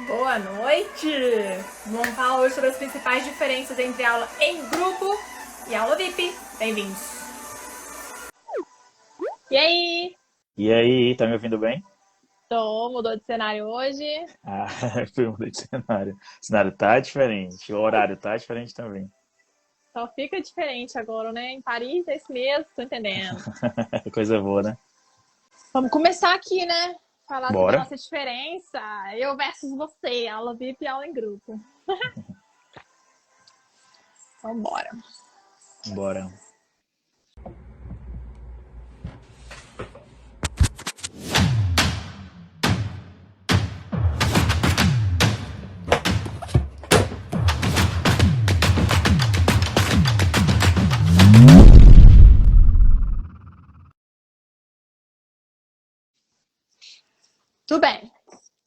Boa noite! Vamos falar hoje sobre as principais diferenças entre aula em grupo e aula VIP. Bem-vindos! E aí? E aí, tá me ouvindo bem? Mudou de cenário hoje. Ah, foi mudei de cenário. O cenário tá diferente, o horário tá diferente também. Só fica diferente agora, né? Em Paris é isso mesmo, tô entendendo. Coisa boa, né? Vamos começar aqui, né? Falar sobre a Bora? nossa diferença. Eu versus você, aula VIP e aula em grupo. Então, bora. Bora. Tudo bem.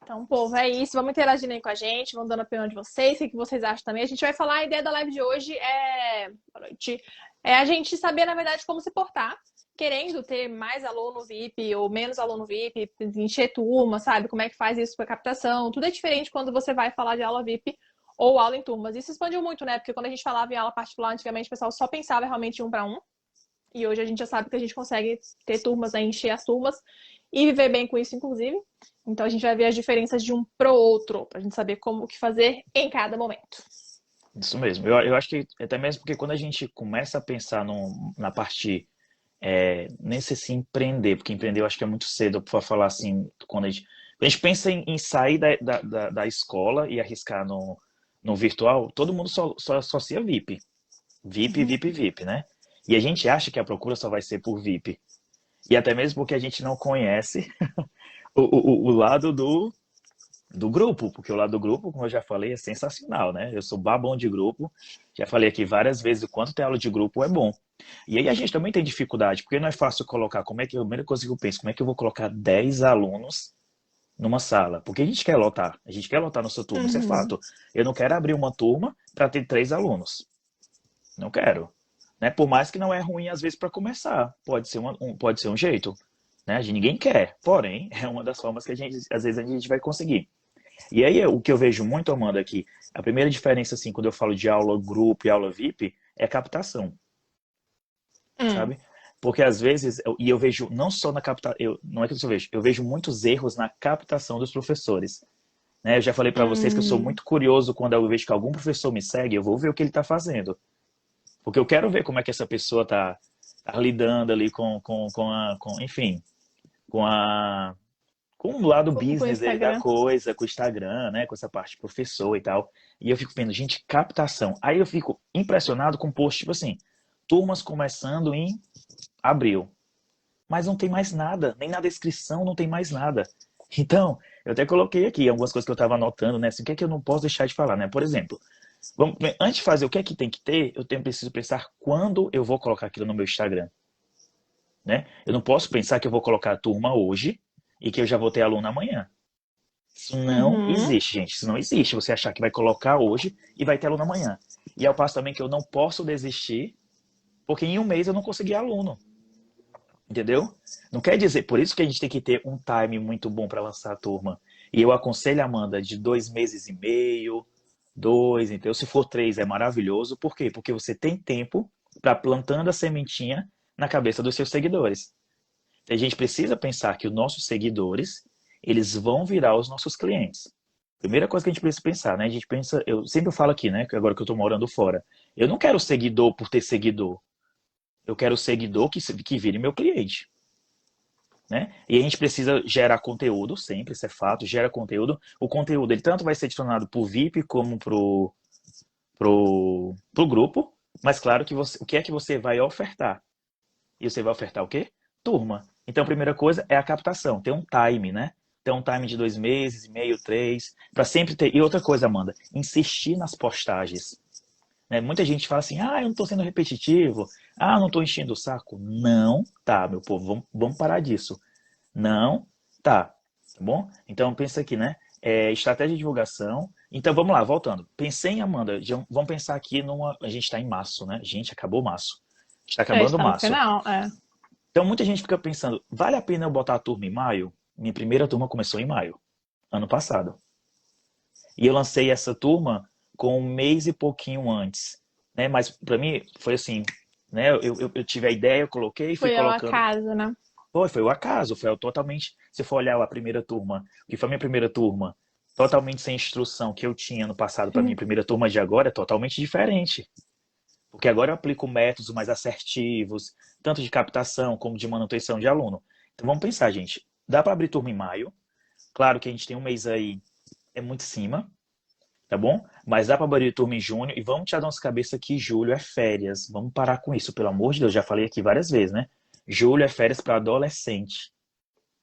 Então, povo, é isso. Vamos interagindo aí com a gente, vamos dando a opinião de vocês, o que vocês acham também. A gente vai falar, a ideia da live de hoje é... Boa noite. É a gente saber, na verdade, como se portar, querendo ter mais aluno VIP ou menos aluno VIP, encher turma, sabe? Como é que faz isso com a captação. Tudo é diferente quando você vai falar de aula VIP ou aula em turmas. Isso expandiu muito, né? Porque quando a gente falava em aula particular, antigamente o pessoal só pensava realmente em um para um. E hoje a gente já sabe que a gente consegue ter turmas, né, encher as turmas e viver bem com isso, inclusive. Então a gente vai ver as diferenças de um pro outro, pra gente saber como o que fazer em cada momento. Isso mesmo. Eu acho que até mesmo porque quando a gente começa a pensar na parte, nesse se empreender, porque empreender eu acho que é muito cedo para falar assim, quando a gente pensa em sair da escola e arriscar no virtual, todo mundo só associa VIP. VIP, VIP, VIP, né? E a gente acha que a procura só vai ser por VIP. E até mesmo porque a gente não conhece o lado do grupo, porque o lado do grupo, como eu já falei, é sensacional, né? Eu sou babão de grupo, já falei aqui várias vezes o quanto ter aula de grupo é bom. E aí a gente também tem dificuldade, porque não é fácil colocar, a primeira coisa que eu penso, como é que eu vou colocar 10 alunos numa sala? Porque a gente quer lotar nossa turma, isso é Uhum. fato. Eu não quero abrir uma turma para ter 3 alunos, não quero. Né? Por mais que não é ruim às vezes para começar, pode ser um jeito, né? Ninguém quer, porém é uma das formas que às vezes a gente vai conseguir. E aí o que eu vejo muito, Amanda, aqui, a primeira diferença assim quando eu falo de aula grupo e aula VIP é a captação, Hum. sabe? Porque às vezes, eu vejo não só na captação, não é que eu vejo muitos erros na captação dos professores. Né? Eu já falei para vocês que eu sou Hum. muito curioso quando eu vejo que algum professor me segue, eu vou ver o que ele está fazendo. Porque eu quero ver como é que essa pessoa tá lidando ali enfim, com a com o lado Com o business dele da Instagram. coisa, com o Instagram, né, com essa parte de professor e tal. E eu fico vendo, gente, captação. Aí eu fico impressionado com post tipo assim, turmas começando em abril. Mas não tem mais nada, nem na descrição não tem mais nada. Então, eu até coloquei aqui algumas coisas que eu estava anotando, né? Assim, o que é que eu não posso deixar de falar, né? Por exemplo, antes de fazer o que é que tem que ter, preciso pensar quando eu vou colocar aquilo no meu Instagram, né? Eu não posso pensar que eu vou colocar a turma hoje e que eu já vou ter aluno amanhã. Isso não Uhum. existe, gente. Isso não existe. Você achar que vai colocar hoje e vai ter aluno amanhã. E ao passo também que eu não posso desistir, porque em um mês eu não consegui aluno. Entendeu? Não quer dizer, por isso que a gente tem que ter um time muito bom para lançar a turma. E eu aconselho a Amanda de 2 meses e meio, dois, então se for 3 é maravilhoso. Por quê? Porque você tem tempo para plantando a sementinha na cabeça dos seus seguidores. A gente precisa pensar que os nossos seguidores, eles vão virar os nossos clientes. Primeira coisa que a gente precisa pensar, né? A gente pensa, eu sempre falo aqui, né? Que agora que eu estou morando fora, eu não quero seguidor por ter seguidor. Eu quero seguidor que vire meu cliente. Né? E a gente precisa gerar conteúdo sempre, isso é fato, gera conteúdo. O conteúdo ele tanto vai ser direcionado para o VIP como pro grupo, mas claro que o que é que você vai ofertar? E você vai ofertar o quê? Turma. Então a primeira coisa é a captação, ter um time, né? Ter um time de 2 meses e meio, 3, para sempre ter. E outra coisa, Amanda, insistir nas postagens. Né? Muita gente fala assim, ah, eu não estou sendo repetitivo, ah, eu não estou enchendo o saco. Não, tá, meu povo, vamos parar disso. Não, tá bom? Então pensa aqui, né? Estratégia de divulgação. Então vamos lá, voltando. Pensei em Amanda, vamos pensar aqui a gente está em março, né? Gente, acabou março. Está acabando Está no março. final, é. Então muita gente fica pensando, vale a pena eu botar a turma em maio? Minha primeira turma começou em maio, ano passado. E eu lancei essa turma com um mês e pouquinho antes, né? Mas para mim foi assim, né? Eu tive a ideia, eu coloquei, fui Foi ao colocando. acaso, né? Foi o acaso, foi totalmente. Se for olhar a primeira turma, que foi a minha primeira turma, totalmente sem instrução que eu tinha no passado para minha primeira turma de agora, é totalmente diferente. Porque agora eu aplico métodos mais assertivos, tanto de captação como de manutenção de aluno. Então vamos pensar, gente. Dá para abrir turma em maio. Claro que a gente tem um mês aí, é muito em cima, tá bom? Mas dá para abrir turma em junho e vamos tirar da nossa cabeça que julho é férias. Vamos parar com isso, pelo amor de Deus. Já falei aqui várias vezes, né? Julho é férias para adolescente.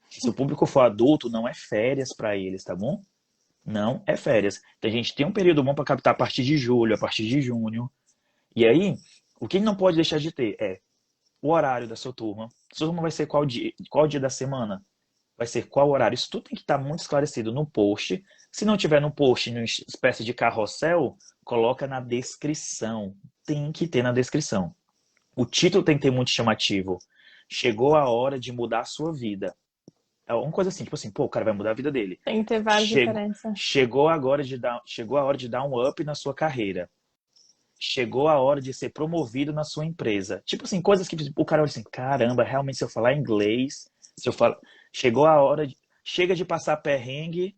Se o público for adulto, não é férias para eles, tá bom? Não é férias. Então a gente tem um período bom para captar a partir de julho, a partir de junho. E aí, o que não pode deixar de ter é o horário da sua turma. Sua turma vai ser qual dia da semana? Vai ser qual horário? Isso tudo tem que estar muito esclarecido no post. Se não tiver no post, numa espécie de carrossel, coloca na descrição. Tem que ter na descrição. O título tem que ter muito chamativo. Chegou a hora de mudar a sua vida. É uma coisa assim, tipo assim, pô, o cara vai mudar a vida dele. Tem que ter várias diferenças. Chegou a hora de dar um up na sua carreira. Chegou a hora de ser promovido na sua empresa. Tipo assim, coisas que o cara olha assim, caramba, realmente se eu falar inglês, se eu falar... Chegou a hora chega de passar perrengue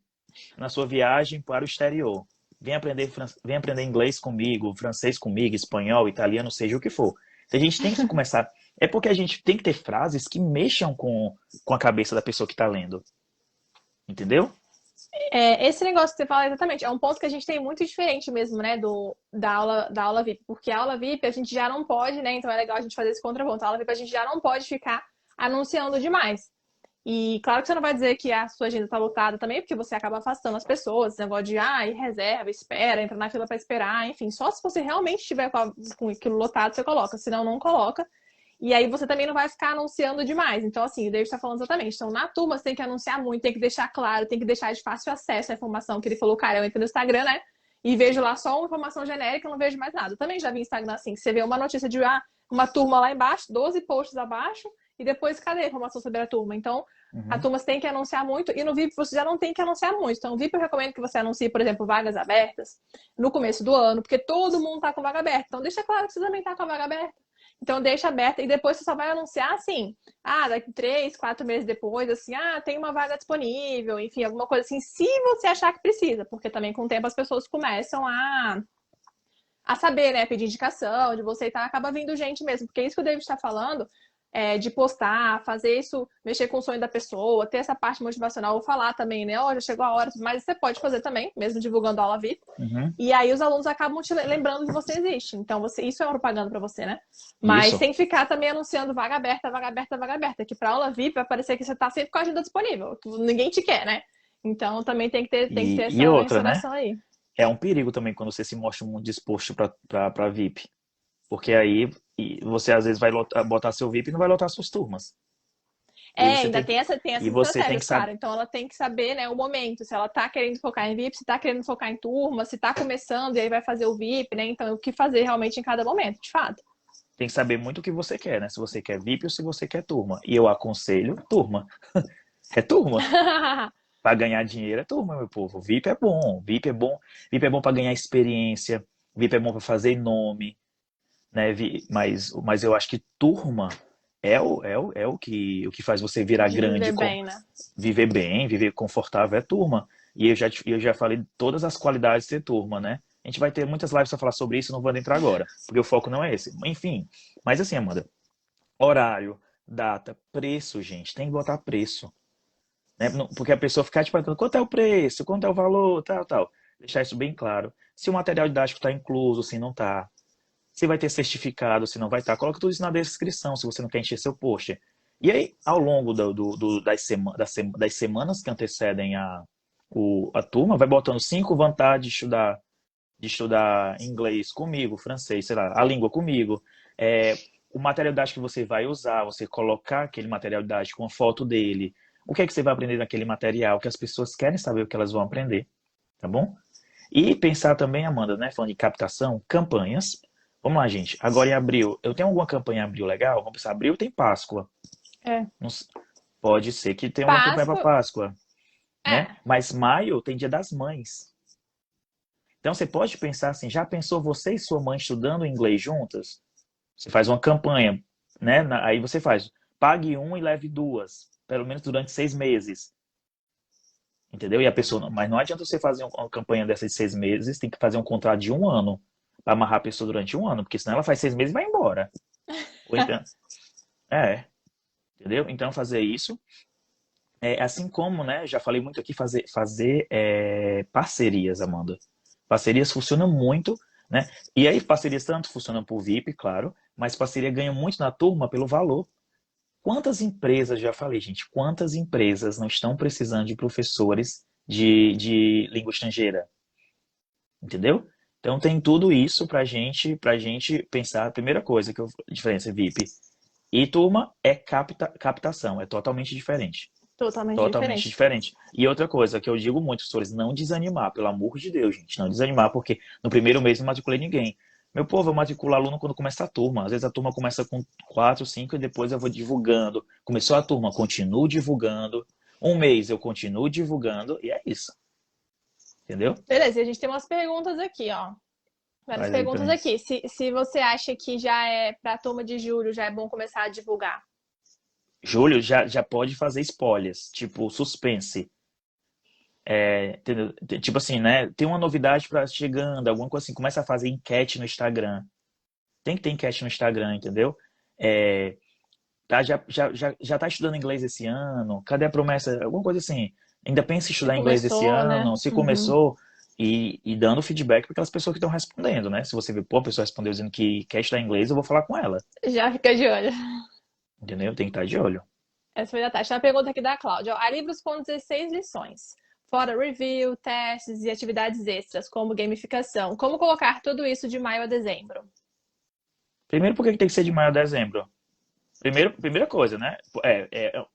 na sua viagem para o exterior. Vem aprender inglês comigo, francês comigo, espanhol, italiano, seja o que for. Então, a gente tem que começar. É porque a gente tem que ter frases que mexam com a cabeça da pessoa que está lendo. Entendeu? Esse negócio que você fala exatamente, é um ponto que a gente tem muito diferente mesmo, né, da aula VIP, porque a aula VIP a gente já não pode, né, então é legal a gente fazer esse contraponto, a aula VIP a gente já não pode ficar anunciando demais. E claro que você não vai dizer que a sua agenda está lotada também, porque você acaba afastando as pessoas, esse negócio de, ir reserva, espera, entra na fila para esperar, enfim, só se você realmente estiver com aquilo lotado, você coloca, senão não coloca. E aí você também não vai ficar anunciando demais. Então, assim, o David está falando exatamente. Então, na turma, você tem que anunciar muito, tem que deixar claro, tem que deixar de fácil acesso à informação que ele falou, cara, eu entro no Instagram, né? E vejo lá só uma informação genérica, eu não vejo mais nada. Eu também já vi Instagram assim, que você vê uma notícia de uma turma lá embaixo, 12 posts abaixo, e depois cadê a informação sobre a turma? Então, a turma você tem que anunciar muito, e no VIP você já não tem que anunciar muito. Então, no VIP eu recomendo que você anuncie, por exemplo, vagas abertas no começo do ano, porque todo mundo tá com vaga aberta. Então, deixa claro que você também tá com a vaga aberta. Então, deixa aberta e depois você só vai anunciar assim, daqui 3, 4 meses depois, assim, tem uma vaga disponível, enfim, alguma coisa assim, se você achar que precisa, porque também com o tempo as pessoas começam a saber, né, pedir indicação de você e tal, acaba vindo gente mesmo, porque é isso que o David está falando, de postar, fazer isso, mexer com o sonho da pessoa, ter essa parte motivacional, ou falar também, né, já chegou a hora, mas você pode fazer também, mesmo divulgando a aula VIP, e aí os alunos acabam te lembrando que você existe, então isso é uma propaganda para você, né, mas Isso. sem ficar também anunciando vaga aberta, vaga aberta, vaga aberta, que para aula VIP vai parecer que você tá sempre com a agenda disponível, que ninguém te quer, né, então também tem que ter essa E outra, né? restauração aí. É um perigo também quando você se mostra muito disposto para VIP. Porque aí você às vezes vai botar seu VIP e não vai lotar suas turmas. E você Ainda tem que, tem essas e você tem que estratégias, claro. saber. Então ela tem que saber, né, o momento, se ela tá querendo focar em VIP, se tá querendo focar em turma, se tá começando e aí vai fazer o VIP, né? Então o que fazer realmente em cada momento, de fato. Tem que saber muito o que você quer, né? Se você quer VIP ou se você quer turma. E eu aconselho turma. É turma. Para ganhar dinheiro é turma, meu povo. VIP é bom. VIP é bom. VIP é bom para ganhar experiência. VIP é bom para fazer nome, né? Mas eu acho que turma é o que faz você virar De grande, viver bem, né? viver bem, viver confortável é turma. E eu já falei de todas as qualidades de ser turma, né? A gente vai ter muitas lives para falar sobre isso, não vou entrar agora, porque o foco não é esse. Enfim, mas assim, Amanda, horário, data, preço, gente, tem que botar preço. Né? Porque a pessoa fica te perguntando quanto é o preço, quanto é o valor, tal, tal. Deixar isso bem claro. Se o material didático está incluso, se não está. Se vai ter certificado, se não vai estar. Coloca tudo isso na descrição, se você não quer encher seu post. E aí, ao longo das semanas que antecedem a turma, vai botando 5 vantagens de estudar inglês comigo, francês, sei lá, a língua comigo. O material didático que você vai usar, você colocar aquele material didático com a foto dele. O que é que você vai aprender naquele material? Que as pessoas querem saber o que elas vão aprender, tá bom? E pensar também, Amanda, né, falando de captação, campanhas. Vamos lá, gente. Agora em abril, eu tenho alguma campanha em abril legal? Vamos pensar, abril tem Páscoa. Pode ser que tenha uma campanha para Páscoa, Páscoa, é. né? Mas maio tem Dia das Mães. Então você pode pensar assim, já pensou você e sua mãe estudando inglês juntas? Você faz uma campanha, né? Aí você faz, pague um e leve duas, pelo menos durante 6 meses. Entendeu? E a pessoa, mas não adianta você fazer uma campanha dessas de 6 meses, tem que fazer um contrato de 1 ano para amarrar a pessoa durante 1 ano, porque senão ela faz 6 meses e vai embora. Ou então, entendeu? Então fazer isso, assim como, né? Já falei muito aqui, fazer parcerias, Amanda. Parcerias funcionam muito, né? E aí parcerias tanto funcionam por VIP, claro, mas parceria ganha muito na turma pelo valor. Quantas empresas, já falei, gente, quantas empresas não estão precisando de professores de língua estrangeira? Entendeu? Então tem tudo isso pra gente pensar. A primeira coisa diferença VIP e turma é captação, é totalmente diferente. Totalmente Totalmente diferente. diferente. E outra coisa que eu digo muito, professores, não desanimar, pelo amor de Deus, gente, não desanimar, porque no primeiro mês não matriculei ninguém. Meu povo, eu matriculo aluno quando começa a turma. Às vezes a turma começa com 4, 5 e depois eu vou divulgando. Começou a turma, continuo divulgando. 1 mês eu continuo divulgando e é isso. Entendeu? Beleza, e a gente tem umas perguntas aqui, ó. Várias Faz aí pra perguntas mim. aqui. Se você acha que já para a turma de julho já é bom começar a divulgar. Júlio já pode fazer spoilers, tipo suspense. Entendeu? Tipo assim, né? Tem uma novidade para chegando, alguma coisa assim. Começa a fazer enquete no Instagram. Tem que ter enquete no Instagram, entendeu? É, já tá estudando inglês esse ano? Cadê a promessa? Alguma coisa assim. Ainda pensa em Se estudar inglês esse começou, né? ano? Se Uhum. começou? E dando feedback para aquelas pessoas que estão respondendo, né? Se você vê, pô, a pessoa respondeu dizendo que quer estudar inglês, eu vou falar com ela. Já fica de olho. Entendeu? Tem que estar de olho. Essa foi da Tati. Tem uma pergunta aqui da Cláudia. Ó, há livros com 16 lições, fora review, testes e atividades extras, como gamificação. Como colocar tudo isso de maio a dezembro? Primeiro, por que tem que ser de maio a dezembro? Primeira coisa, né?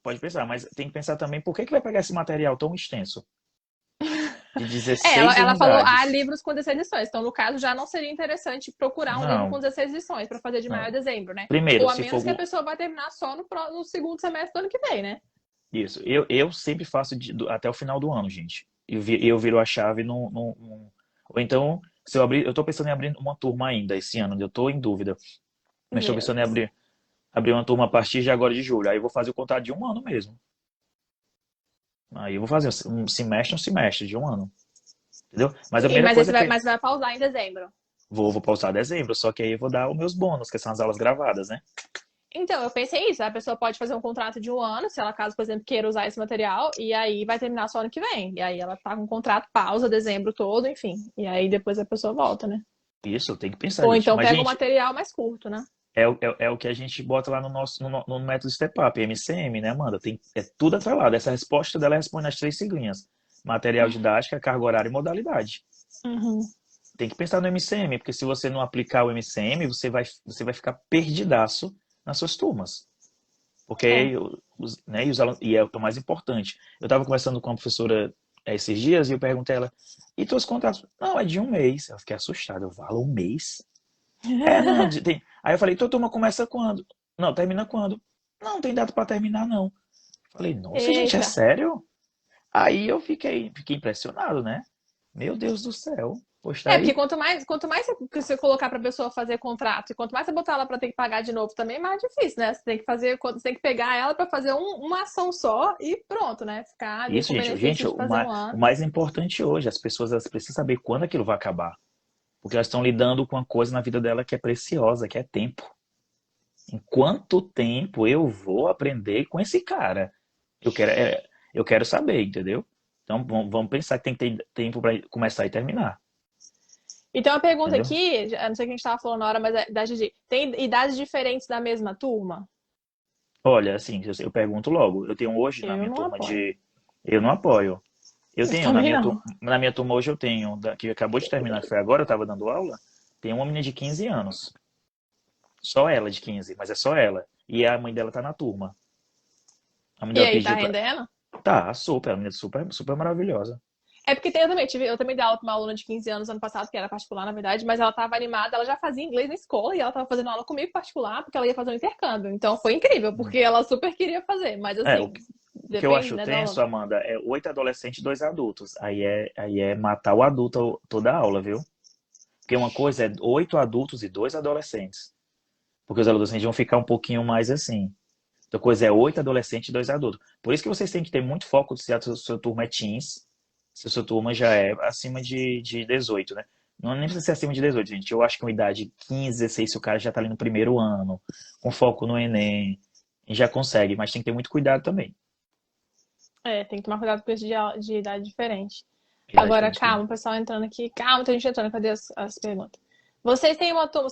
Pode pensar, mas tem que pensar também por que vai pegar esse material tão extenso? De Ela, 16 ela falou há unidades. livros com 16 lições. Então, no caso, já não seria interessante procurar um livro com Não, 16 lições para fazer de maio a não. dezembro, né? Primeiro, Ou a se menos for que a pessoa vai terminar só no segundo semestre do ano que vem, né? isso, eu sempre faço até o final do ano, gente. Eu viro a chave ou então, se eu abrir, eu tô pensando em abrir uma turma ainda esse ano, eu tô em dúvida. Mas estou pensando em Beleza. abrir uma turma a partir de agora de julho. Aí eu vou fazer o contrato de 1 ano mesmo. Aí eu vou fazer um semestre de 1 ano. Entendeu? Mas a primeira Mas, esse coisa vai, que mas vai pausar em dezembro. vou pausar dezembro, só que aí eu vou dar os meus bônus, que são as aulas gravadas, né? Então, eu pensei isso. A pessoa pode fazer um contrato de 1 ano, se ela, caso, por exemplo, queira usar esse material, e aí vai terminar só ano que vem. E aí ela tá com um contrato, pausa dezembro todo, enfim. E aí depois a pessoa volta, né? Isso, tem que pensar, Ou gente. então Mas, pega um gente, material mais curto, né? é o que a gente bota lá no método Step Up, MCM, né, Amanda? É tudo atrelado. Essa resposta dela responde nas 3 siglinhas. Material didática, carga horária e modalidade. Uhum. Tem que pensar no MCM, porque se você não aplicar o MCM, você vai ficar perdidaço nas suas turmas. É. Porque, né, e é o mais importante. Eu estava conversando com uma professora esses dias e eu perguntei a ela, e teus contratos? Não, é de 1 mês. Eu fiquei assustado. Eu falo, 1 mês? Não, Aí eu falei, tua turma começa quando? Não, termina quando? Não, tem data para terminar, não. Falei, nossa, gente, é Eita. sério? Aí eu fiquei impressionado, né? Meu Deus do céu. Pois tá É, porque aí. quanto mais você colocar pra pessoa fazer contrato e quanto mais você botar ela pra ter que pagar de novo também, mais difícil, né? Você tem que pegar ela pra fazer uma ação só e pronto, né? Ficar ali Isso, com o gente. benefício Gente, de fazer um o ano. mais importante hoje, as pessoas elas precisam saber quando aquilo vai acabar. Porque elas estão lidando com uma coisa na vida dela que é preciosa, que é tempo. Em quanto tempo eu vou aprender com esse cara? Eu quero, eu quero saber, entendeu? Então vamos pensar que tem que ter tempo para começar e terminar, E tem uma pergunta entendeu? aqui, eu não sei o que a gente tava falando na hora, mas é da Gigi. Tem idades diferentes da mesma turma? Olha, assim, eu pergunto logo. Eu tenho hoje na Eu minha não turma apoio. de. Eu não apoio. Eu Eu tenho também não. na minha turma hoje eu tenho, que acabou de terminar, que foi agora, eu estava dando aula, tem uma menina de 15 anos. Só ela de 15, mas é só ela. E a mãe dela tá na turma. A mãe E dela aí, tá pediu pra. rendendo? Tá, super, a menina é super, super maravilhosa. É porque eu também dei aula pra uma aluna de 15 anos ano passado, que era particular, na verdade, mas ela tava animada, ela já fazia inglês na escola e ela tava fazendo aula comigo particular, porque ela ia fazer um intercâmbio. Então foi incrível, porque ela super queria fazer, mas É, assim, O que eu Depende, acho né, da tenso, aula. Amanda, é 8 adolescentes e 2 adultos. Aí é matar o adulto toda a aula, viu? Porque uma coisa é 8 adultos e 2 adolescentes. Porque os adolescentes vão ficar um pouquinho mais assim. Outra coisa é 8 adolescentes e 2 adultos. Por isso que vocês têm que ter muito foco se a sua turma é teens, se a sua turma já é acima de 18, né? Não nem precisa ser acima de 18, gente. Eu acho que uma idade 15, 16, se o cara já tá ali no primeiro ano, com foco no Enem, já consegue, mas tem que ter muito cuidado também. É, tem que tomar cuidado com isso de idade diferente. Idade Agora, diferente. calma, o pessoal entrando aqui. Calma, tem gente entrando. Cadê as perguntas? Vocês têm uma turma.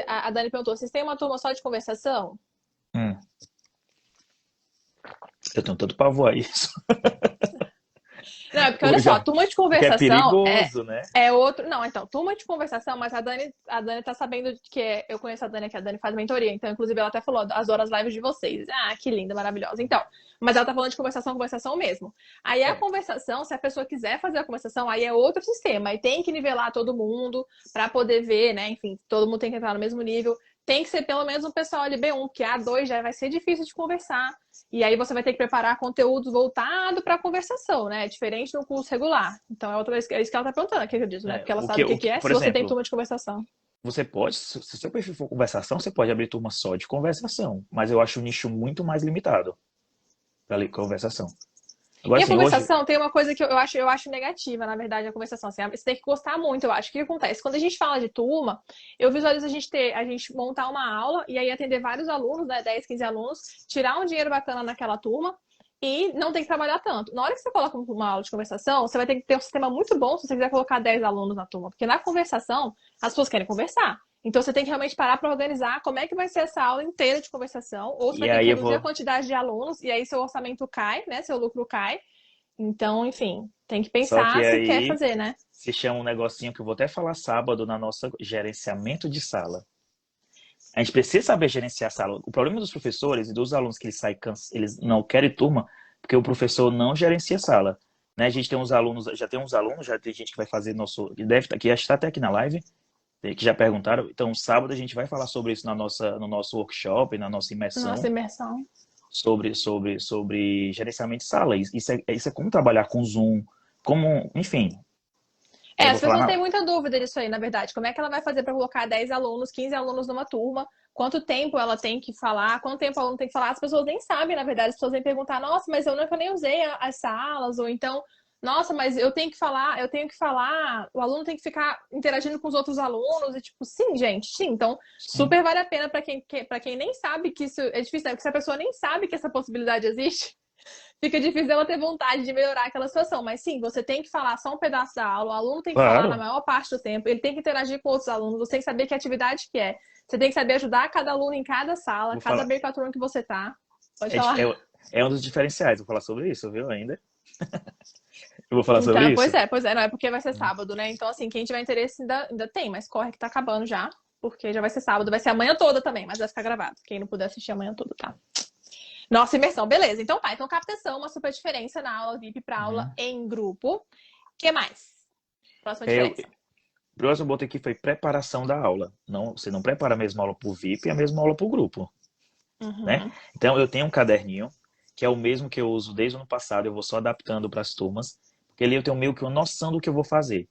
A Dani perguntou: vocês têm uma turma só de conversação? Hum, eu tenho tanto pavor a isso. Não, é porque olha só, turma de Porque é conversação perigoso, né? é outro. Não, então, turma de conversação, mas a Dani tá sabendo que eu conheço a Dani, que a Dani faz mentoria, então, inclusive, ela até falou as horas lives de vocês. Ah, que linda, maravilhosa. Então, mas ela tá falando de conversação, conversação mesmo. Aí a É. conversação, se a pessoa quiser fazer a conversação, aí é outro sistema. Aí tem que nivelar todo mundo pra poder ver, né? Enfim, todo mundo tem que entrar no mesmo nível. Tem que ser pelo menos um pessoal ali B1, porque A2 já vai ser difícil de conversar. E aí você vai ter que preparar conteúdos voltado para conversação, né? Diferente do curso regular. Então é isso que ela tá perguntando aqui, eu disse, né? Porque ela sabe o que é, Por se você tem exemplo, turma de conversação. você pode, se seu perfil for conversação, você pode abrir turma só de conversação, mas eu acho o nicho muito mais limitado para conversação. Agora, E a assim, hoje, conversação tem uma coisa que eu acho negativa, na verdade, a conversação. Assim, você tem que gostar muito, eu acho. O que acontece? Quando a gente fala de turma, eu visualizo a gente montar uma aula e aí atender vários alunos, né, 10, 15 alunos, tirar um dinheiro bacana naquela turma e não tem que trabalhar tanto. Na hora que você coloca uma aula de conversação, você vai ter que ter um sistema muito bom se você quiser colocar 10 alunos na turma. Porque na conversação, as pessoas querem conversar. Então você tem que realmente parar para organizar como é que vai ser essa aula inteira de conversação, ou você e vai ter que aí eu reduzir a vou, quantidade de alunos, e aí seu orçamento cai, né? Seu lucro cai. Então, enfim, tem que só que pensar se quer aí fazer, né? se chama um negocinho que eu vou até falar sábado na nossa gerenciamento de sala. A gente precisa saber gerenciar a sala. O problema dos professores e dos alunos que eles saem eles não querem turma, porque o professor não gerencia a sala. Né? A gente tem uns alunos, já tem gente que vai fazer nosso, que deve estar aqui, acho que está até aqui na live, que já perguntaram. Então, sábado a gente vai falar sobre isso no nosso workshop, na nossa Nossa imersão, imersão. sobre gerenciamento de sala. Isso é como trabalhar com Zoom, como, enfim. Eu É, vou as falar, pessoas têm não, muita dúvida disso aí, na verdade. Como é que ela vai fazer para colocar 10 alunos, 15 alunos numa turma? Quanto tempo ela tem que falar? Quanto tempo o aluno tem que falar? As pessoas nem sabem, na verdade. As pessoas vêm perguntar, nossa, mas eu nunca nem usei as salas, ou então, nossa, mas eu tenho que falar, o aluno tem que ficar interagindo com os outros alunos, e tipo, sim, gente, sim. Então, sim, super vale a pena para quem nem sabe que isso é difícil, né? Porque se a pessoa nem sabe que essa possibilidade existe, fica difícil ela ter vontade de melhorar aquela situação. Mas sim, você tem que falar só um pedaço da aula, o aluno tem que falar na claro, maior parte do tempo, ele tem que interagir com outros alunos, você tem que saber que atividade que é. Você tem que saber ajudar cada aluno em cada sala, vou cada falar. breakout room que você tá. Pode É, falar. é um dos diferenciais, vou falar sobre isso, viu, ainda. Eu vou falar sobre Então, isso. pois é, não é porque vai ser sábado, né? Então, assim, quem tiver interesse ainda tem, mas corre que tá acabando já, porque já vai ser sábado, vai ser a manhã toda também, mas vai ficar gravado. Quem não puder assistir amanhã toda, tá? Nossa imersão, beleza. Então tá, então captação, uma super diferença na aula VIP para aula Uhum. em grupo. O que mais? Próxima É, diferença. o próximo eu botei aqui foi preparação da aula. Não, você não prepara a mesma aula para o VIP e a mesma aula para o grupo, né? Uhum. Então eu tenho um caderninho que é o mesmo que eu uso desde o ano passado. Eu vou só adaptando para as turmas, porque ali eu tenho meio que uma noção do que eu vou fazer.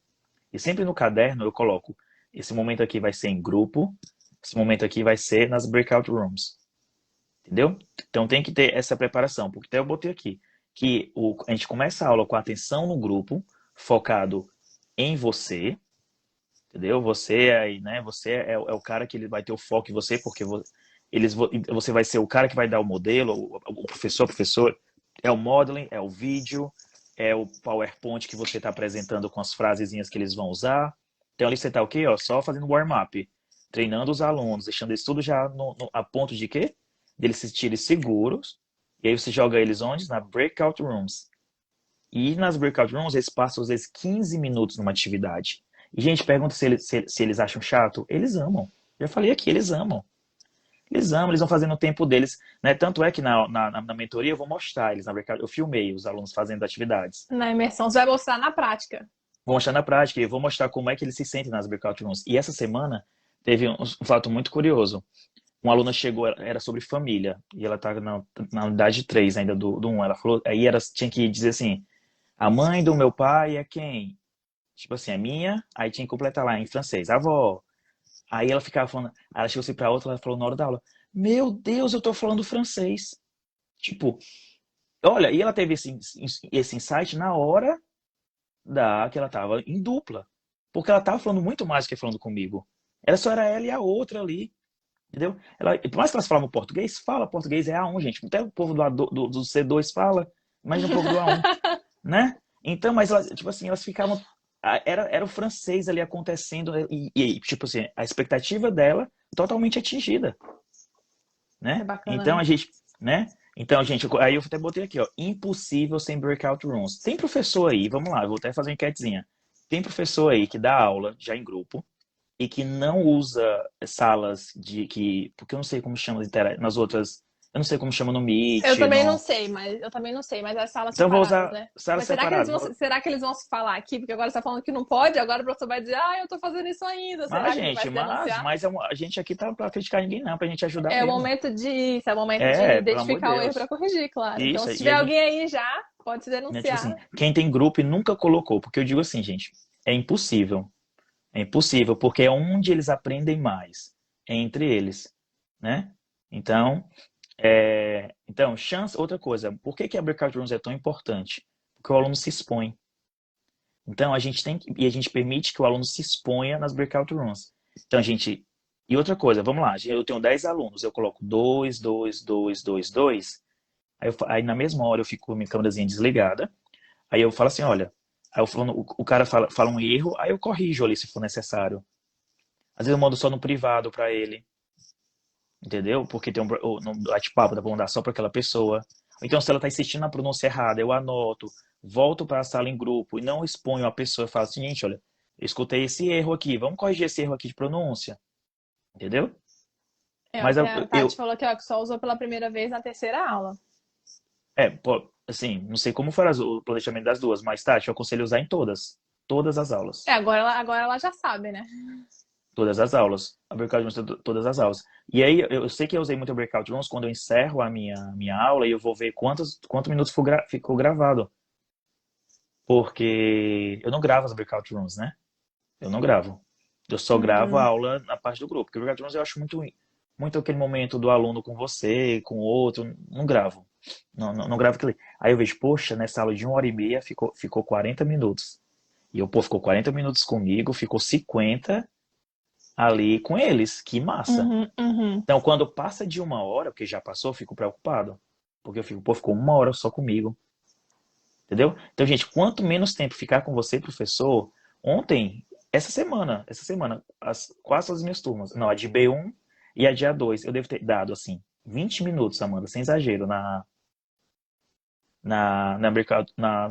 E sempre no caderno eu coloco: esse momento aqui vai ser em grupo, esse momento aqui vai ser nas breakout rooms, entendeu? Então tem que ter essa preparação, porque até eu botei aqui que a gente começa a aula com a atenção no grupo, focado em você. Entendeu? Você aí, né? Você é o cara que ele vai ter o foco em você, porque você vai ser o cara que vai dar o modelo, o professor, é o modeling, é o vídeo, é o PowerPoint que você está apresentando com as frasezinhas que eles vão usar. Então ali você está o quê? Ó, só fazendo warm-up, treinando os alunos, deixando eles tudo já a ponto de quê? De eles se sentirem seguros. E aí você joga eles onde? Na breakout rooms. E nas breakout rooms eles passam às vezes 15 minutos numa atividade. E, gente, pergunta se eles acham chato. Eles amam. Já falei aqui, eles amam. Eles amam, eles vão fazendo o tempo deles. Né? Tanto é que na mentoria eu vou mostrar eles. Eu filmei os alunos fazendo atividades. Na imersão, você vai mostrar na prática. Vou mostrar na prática e vou mostrar como é que eles se sentem nas breakout rooms. E essa semana teve um fato muito curioso. uma aluna chegou, era sobre família, e ela estava na unidade 3 ainda do 1. Ela falou, aí ela tinha que dizer assim, a mãe do meu pai é quem? Tipo assim, a minha, aí tinha que completar lá em francês, a avó. Aí ela ficava falando, aí ela chegou assim pra outra, ela falou na hora da aula, meu Deus, eu tô falando francês. Tipo, olha, e ela teve esse insight na hora que ela tava em dupla. Porque ela tava falando muito mais do que falando comigo. Ela só era ela e a outra ali. Entendeu? Por mais que elas falavam português, fala português é A1, gente. Até o povo do C2 fala, imagina o povo do A1, né? Então, mas elas, tipo assim, elas ficavam. Era o francês ali acontecendo, tipo assim, a expectativa dela totalmente atingida, É né? bacana, Então né? a gente, né? Então, gente, aí eu até botei aqui, ó, impossível sem breakout rooms. Tem professor aí, vamos lá, eu vou até fazer uma enquetezinha. Tem professor aí que dá aula já em grupo e que não usa salas porque eu não sei como chama nas outras, eu não sei como chama no Meet, no. Eu também não sei, mas as salas Então eu vou separadas, usar né? salas Mas será que eles separadas. vão, será que eles vão se falar aqui? Porque agora você tá falando que não pode, agora o professor vai dizer, eu tô fazendo isso ainda. Mas, Será que ele vai gente, se denunciar? a gente aqui tá pra criticar ninguém, não, pra gente ajudar É o mesmo. momento é o momento de Pelo amor de identificar o erro para Deus. corrigir, claro. Então, Isso, se e tiver a gente, alguém aí já, pode se né, tipo denunciar. assim, quem tem grupo e nunca colocou, porque eu digo assim, gente, é impossível. É impossível, porque é onde eles aprendem mais, é entre eles, né? Então, chance, outra coisa, por que a breakout rooms é tão importante? Porque o aluno se expõe. Então, a gente permite que o aluno se exponha nas breakout rooms. Então, e outra coisa, vamos lá, eu tenho 10 alunos, eu coloco 2, 2, 2, 2, 2, aí na mesma hora eu fico com a minha câmerazinha desligada, aí eu falo assim, olha, aí o cara fala um erro, aí eu corrijo ali se for necessário. Às vezes eu mando só no privado para ele, entendeu? Porque tem no bate-papo, dá pra mandar só para aquela pessoa. Então, se ela tá insistindo na pronúncia errada, eu anoto, volto para a sala em grupo e não exponho a pessoa e falo assim, gente, olha, eu escutei esse erro aqui, vamos corrigir esse erro aqui de pronúncia, entendeu? Mas Até a Tati falou que só usou pela primeira vez na terceira aula. pô, assim, não sei como fará o planejamento das duas, mas tá, eu aconselho usar em todas as aulas. Agora ela já sabe, né? Todas as aulas. A breakout rooms, todas as aulas. E aí, eu sei que eu usei muito a breakout rooms quando eu encerro a minha aula e eu vou ver quantos minutos ficou gravado. Porque eu não gravo as breakout rooms, né? Eu não gravo. Eu só gravo a Uhum. aula na parte do grupo. Porque o breakout rooms eu acho muito aquele momento do aluno com você, com o outro. Não gravo. Não gravo aquilo ali. Aí eu vejo, poxa, nessa aula de 1h30 ficou 40 minutos. E o povo ficou 40 minutos comigo, ficou 50 ali com eles. Que massa. Uhum, uhum. Então, quando passa de 1 hora, porque já passou, eu fico preocupado. Porque eu fico, pô, ficou 1 hora só comigo. Entendeu? Então, gente, quanto menos tempo ficar com você, professor, ontem, essa semana, quase todas as minhas turmas, não, a de B1 e a de A2, eu devo ter dado, assim, 20 minutos, Amanda, sem exagero, na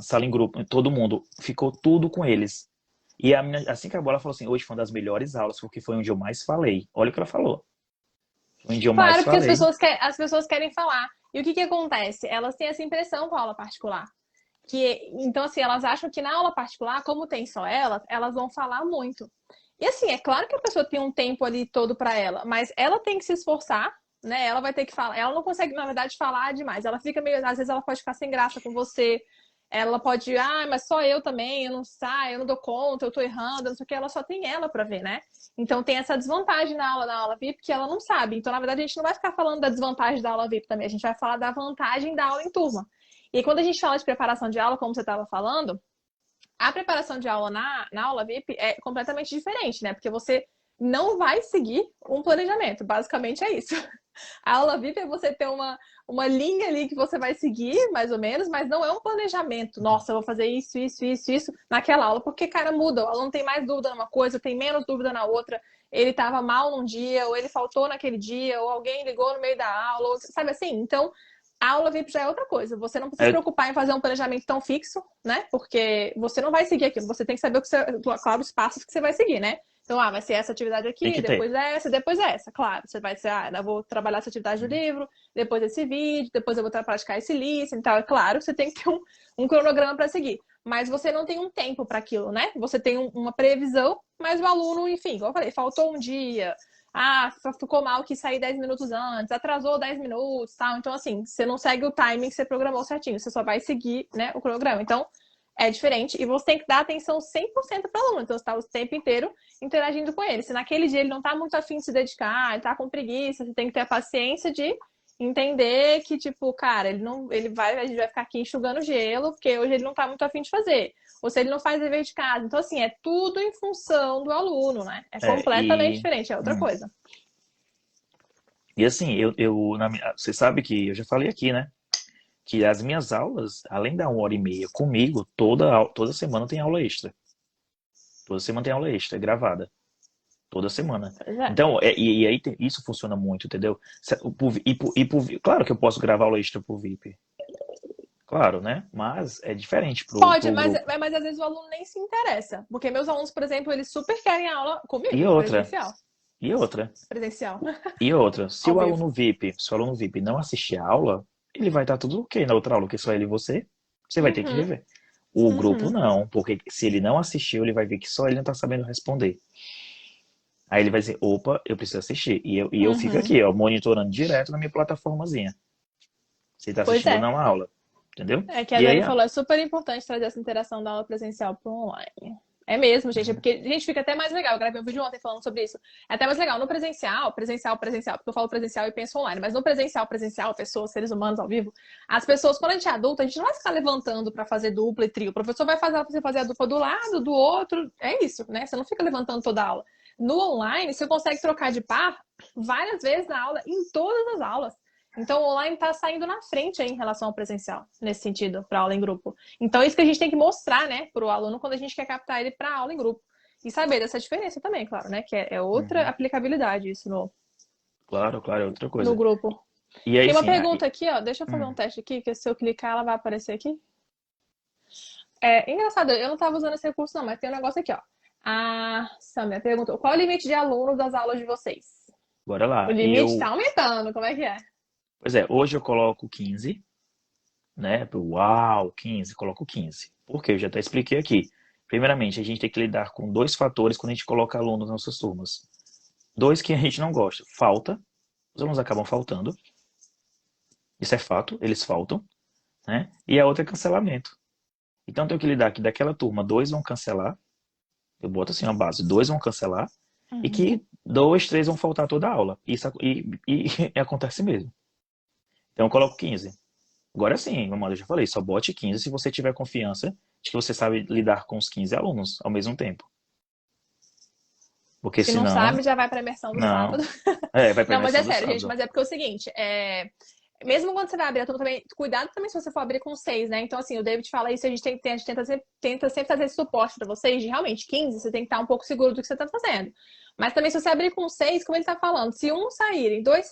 sala em grupo, todo mundo, ficou tudo com eles. E assim que acabou, ela falou assim, hoje foi uma das melhores aulas, porque foi onde eu mais falei. Olha o que ela falou. Foi onde eu mais Claro, porque falei. as pessoas querem falar. E o que acontece? Elas têm essa impressão com a aula particular. Então, assim, elas acham que na aula particular, como tem só elas vão falar muito. E assim, é claro que a pessoa tem um tempo ali todo para ela, mas ela tem que se esforçar, né? Ela vai ter que falar. Ela não consegue, na verdade, falar demais. Ela fica meio. Às vezes ela pode ficar sem graça com você. Ela pode, mas só eu também, eu não saio, eu não dou conta, eu tô errando, não sei o que, ela só tem ela para ver, né? Então tem essa desvantagem na aula VIP que ela não sabe. Então, na verdade, a gente não vai ficar falando da desvantagem da aula VIP também, a gente vai falar da vantagem da aula em turma. E quando a gente fala de preparação de aula, como você estava falando, a preparação de aula na aula VIP é completamente diferente, né? Porque você não vai seguir um planejamento, basicamente é isso. A aula VIP é você ter uma linha ali que você vai seguir, mais ou menos, mas não é um planejamento. Nossa, eu vou fazer isso naquela aula, porque, cara, muda. O aluno tem mais dúvida numa coisa, tem menos dúvida na outra. Ele estava mal num dia, ou ele faltou naquele dia, ou alguém ligou no meio da aula, ou, sabe assim? Então, a aula VIP já é outra coisa. Você não precisa se preocupar em fazer um planejamento tão fixo, né? Porque você não vai seguir aquilo. Você tem que saber claro, os passos que você vai seguir, né? Então, vai ser essa atividade aqui, depois essa, claro. Você vai ser, eu vou trabalhar essa atividade do livro, depois esse vídeo, depois eu vou praticar esse listening e tal. É claro, você tem que ter um cronograma para seguir. Mas você não tem um tempo para aquilo, né? Você tem uma previsão, mas o aluno, enfim, igual eu falei, faltou um dia, ficou mal que sair 10 minutos antes, atrasou 10 minutos, tal. Então, assim, você não segue o timing que você programou certinho, você só vai seguir, né, o cronograma. Então, é diferente e você tem que dar atenção 100% para o aluno. Então, você está o tempo inteiro interagindo com ele. Se naquele dia ele não está muito afim de se dedicar, ele está com preguiça, você tem que ter a paciência de entender que, tipo, cara, a gente vai ficar aqui enxugando gelo, porque hoje ele não está muito afim de fazer. Ou se ele não faz dever de casa. Então, assim, é tudo em função do aluno, né? É completamente diferente, é outra coisa. E assim, você sabe que eu já falei aqui, né? Que as minhas aulas, além da 1h30 comigo, toda semana tem aula extra. Toda semana tem aula extra, gravada. Toda semana. Então, e aí isso funciona muito, entendeu? Claro que eu posso gravar aula extra pro VIP. Claro, né? Mas é diferente pro Pode, pro mas grupo. às vezes o aluno nem se interessa. Porque meus alunos, por exemplo, eles super querem aula comigo, E outra, presencial. e outra, Presencial. e outra. Se Ao o vivo. aluno VIP não assistir a aula, ele vai estar tudo ok na outra aula, que é só ele e você. Você vai ter que rever. O grupo não, porque se ele não assistiu, ele vai ver que só ele não tá sabendo responder. Aí ele vai dizer, opa, eu preciso assistir. E eu fico aqui, ó, monitorando direto na minha plataformazinha. Você tá Pois assistindo é. ou não a aula. Entendeu? É que a E Dani aí, falou, é super importante trazer essa interação da aula presencial para o online. É mesmo, gente, porque a gente fica até mais legal. Eu gravei um vídeo ontem falando sobre isso. É até mais legal no presencial, porque eu falo presencial e penso online, mas no presencial, pessoas, seres humanos ao vivo, as pessoas, quando a gente é adulto, a gente não vai ficar levantando para fazer dupla e trio. O professor vai fazer você fazer a dupla do lado, do outro. É isso, né? Você não fica levantando toda a aula. No online, você consegue trocar de par várias vezes na aula, em todas as aulas. Então, o online está saindo na frente aí em relação ao presencial, nesse sentido, para aula em grupo. Então, é isso que a gente tem que mostrar, né, para o aluno quando a gente quer captar ele para aula em grupo. E saber dessa diferença também, claro, né, que é outra aplicabilidade isso claro, é outra no coisa. grupo. E aí, Tem uma sim, pergunta aqui, ó, deixa eu fazer um teste aqui, que se eu clicar ela vai aparecer aqui. É engraçado, eu não estava usando esse recurso não, mas tem um negócio aqui, ó. A Samia perguntou, qual é o limite de alunos das aulas de vocês? bora lá. O limite tá aumentando, como é que é? Pois é, hoje eu coloco 15, né? Uau, 15, coloco 15. Por quê? Eu já até expliquei aqui. Primeiramente, a gente tem que lidar com dois fatores quando a gente coloca alunos nas nossas turmas. Dois que a gente não gosta. Falta. Os alunos acabam faltando. Isso é fato, eles faltam. Né? E a outra é cancelamento. Então, eu tenho que lidar que daquela turma, 2 vão cancelar. Eu boto assim uma base, 2 vão cancelar. E que 2, 3 vão faltar toda a aula. Isso acontece mesmo. Então, eu coloco 15. Agora sim, como eu já falei, só bote 15 se você tiver confiança de que você sabe lidar com os 15 alunos ao mesmo tempo. Porque Se senão... não sabe, já vai para a imersão do sábado. Vai pra Não, mas é imersão do sério, gente, sábado. mas é porque é o seguinte, mesmo quando você vai abrir a turma também, cuidado também se você for abrir com 6, né? Então, assim, o David fala isso, a gente tenta sempre fazer esse suporte para vocês, de realmente 15, você tem que estar um pouco seguro do que você está fazendo. Mas também se você abrir com 6, como ele tá falando, se um saírem, dois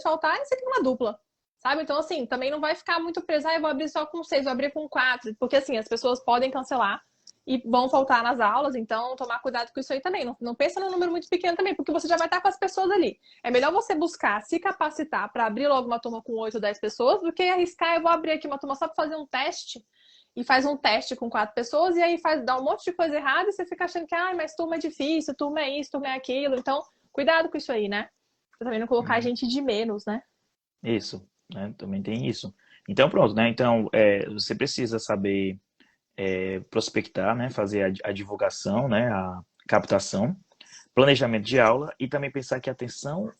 faltarem, você tem uma dupla. Sabe? Então, assim, também não vai ficar muito preso, eu vou abrir só com 6, vou abrir com 4, porque assim, as pessoas podem cancelar e vão faltar nas aulas, então tomar cuidado com isso aí também. Não pensa num número muito pequeno também, porque você já vai estar com as pessoas ali. É melhor você buscar se capacitar para abrir logo uma turma com 8 ou 10 pessoas, do que arriscar, eu vou abrir aqui uma turma só para fazer um teste, e faz um teste com 4 pessoas, e aí dá um monte de coisa errada, e você fica achando que, mas turma é difícil, turma é isso, turma é aquilo. Então, cuidado com isso aí, né? Pra também não colocar gente de menos, né? Isso, né? Também tem isso. Então, pronto, né? Então, você precisa saber prospectar, né? Fazer a divulgação, né? A captação, planejamento de aula e também pensar que a atenção,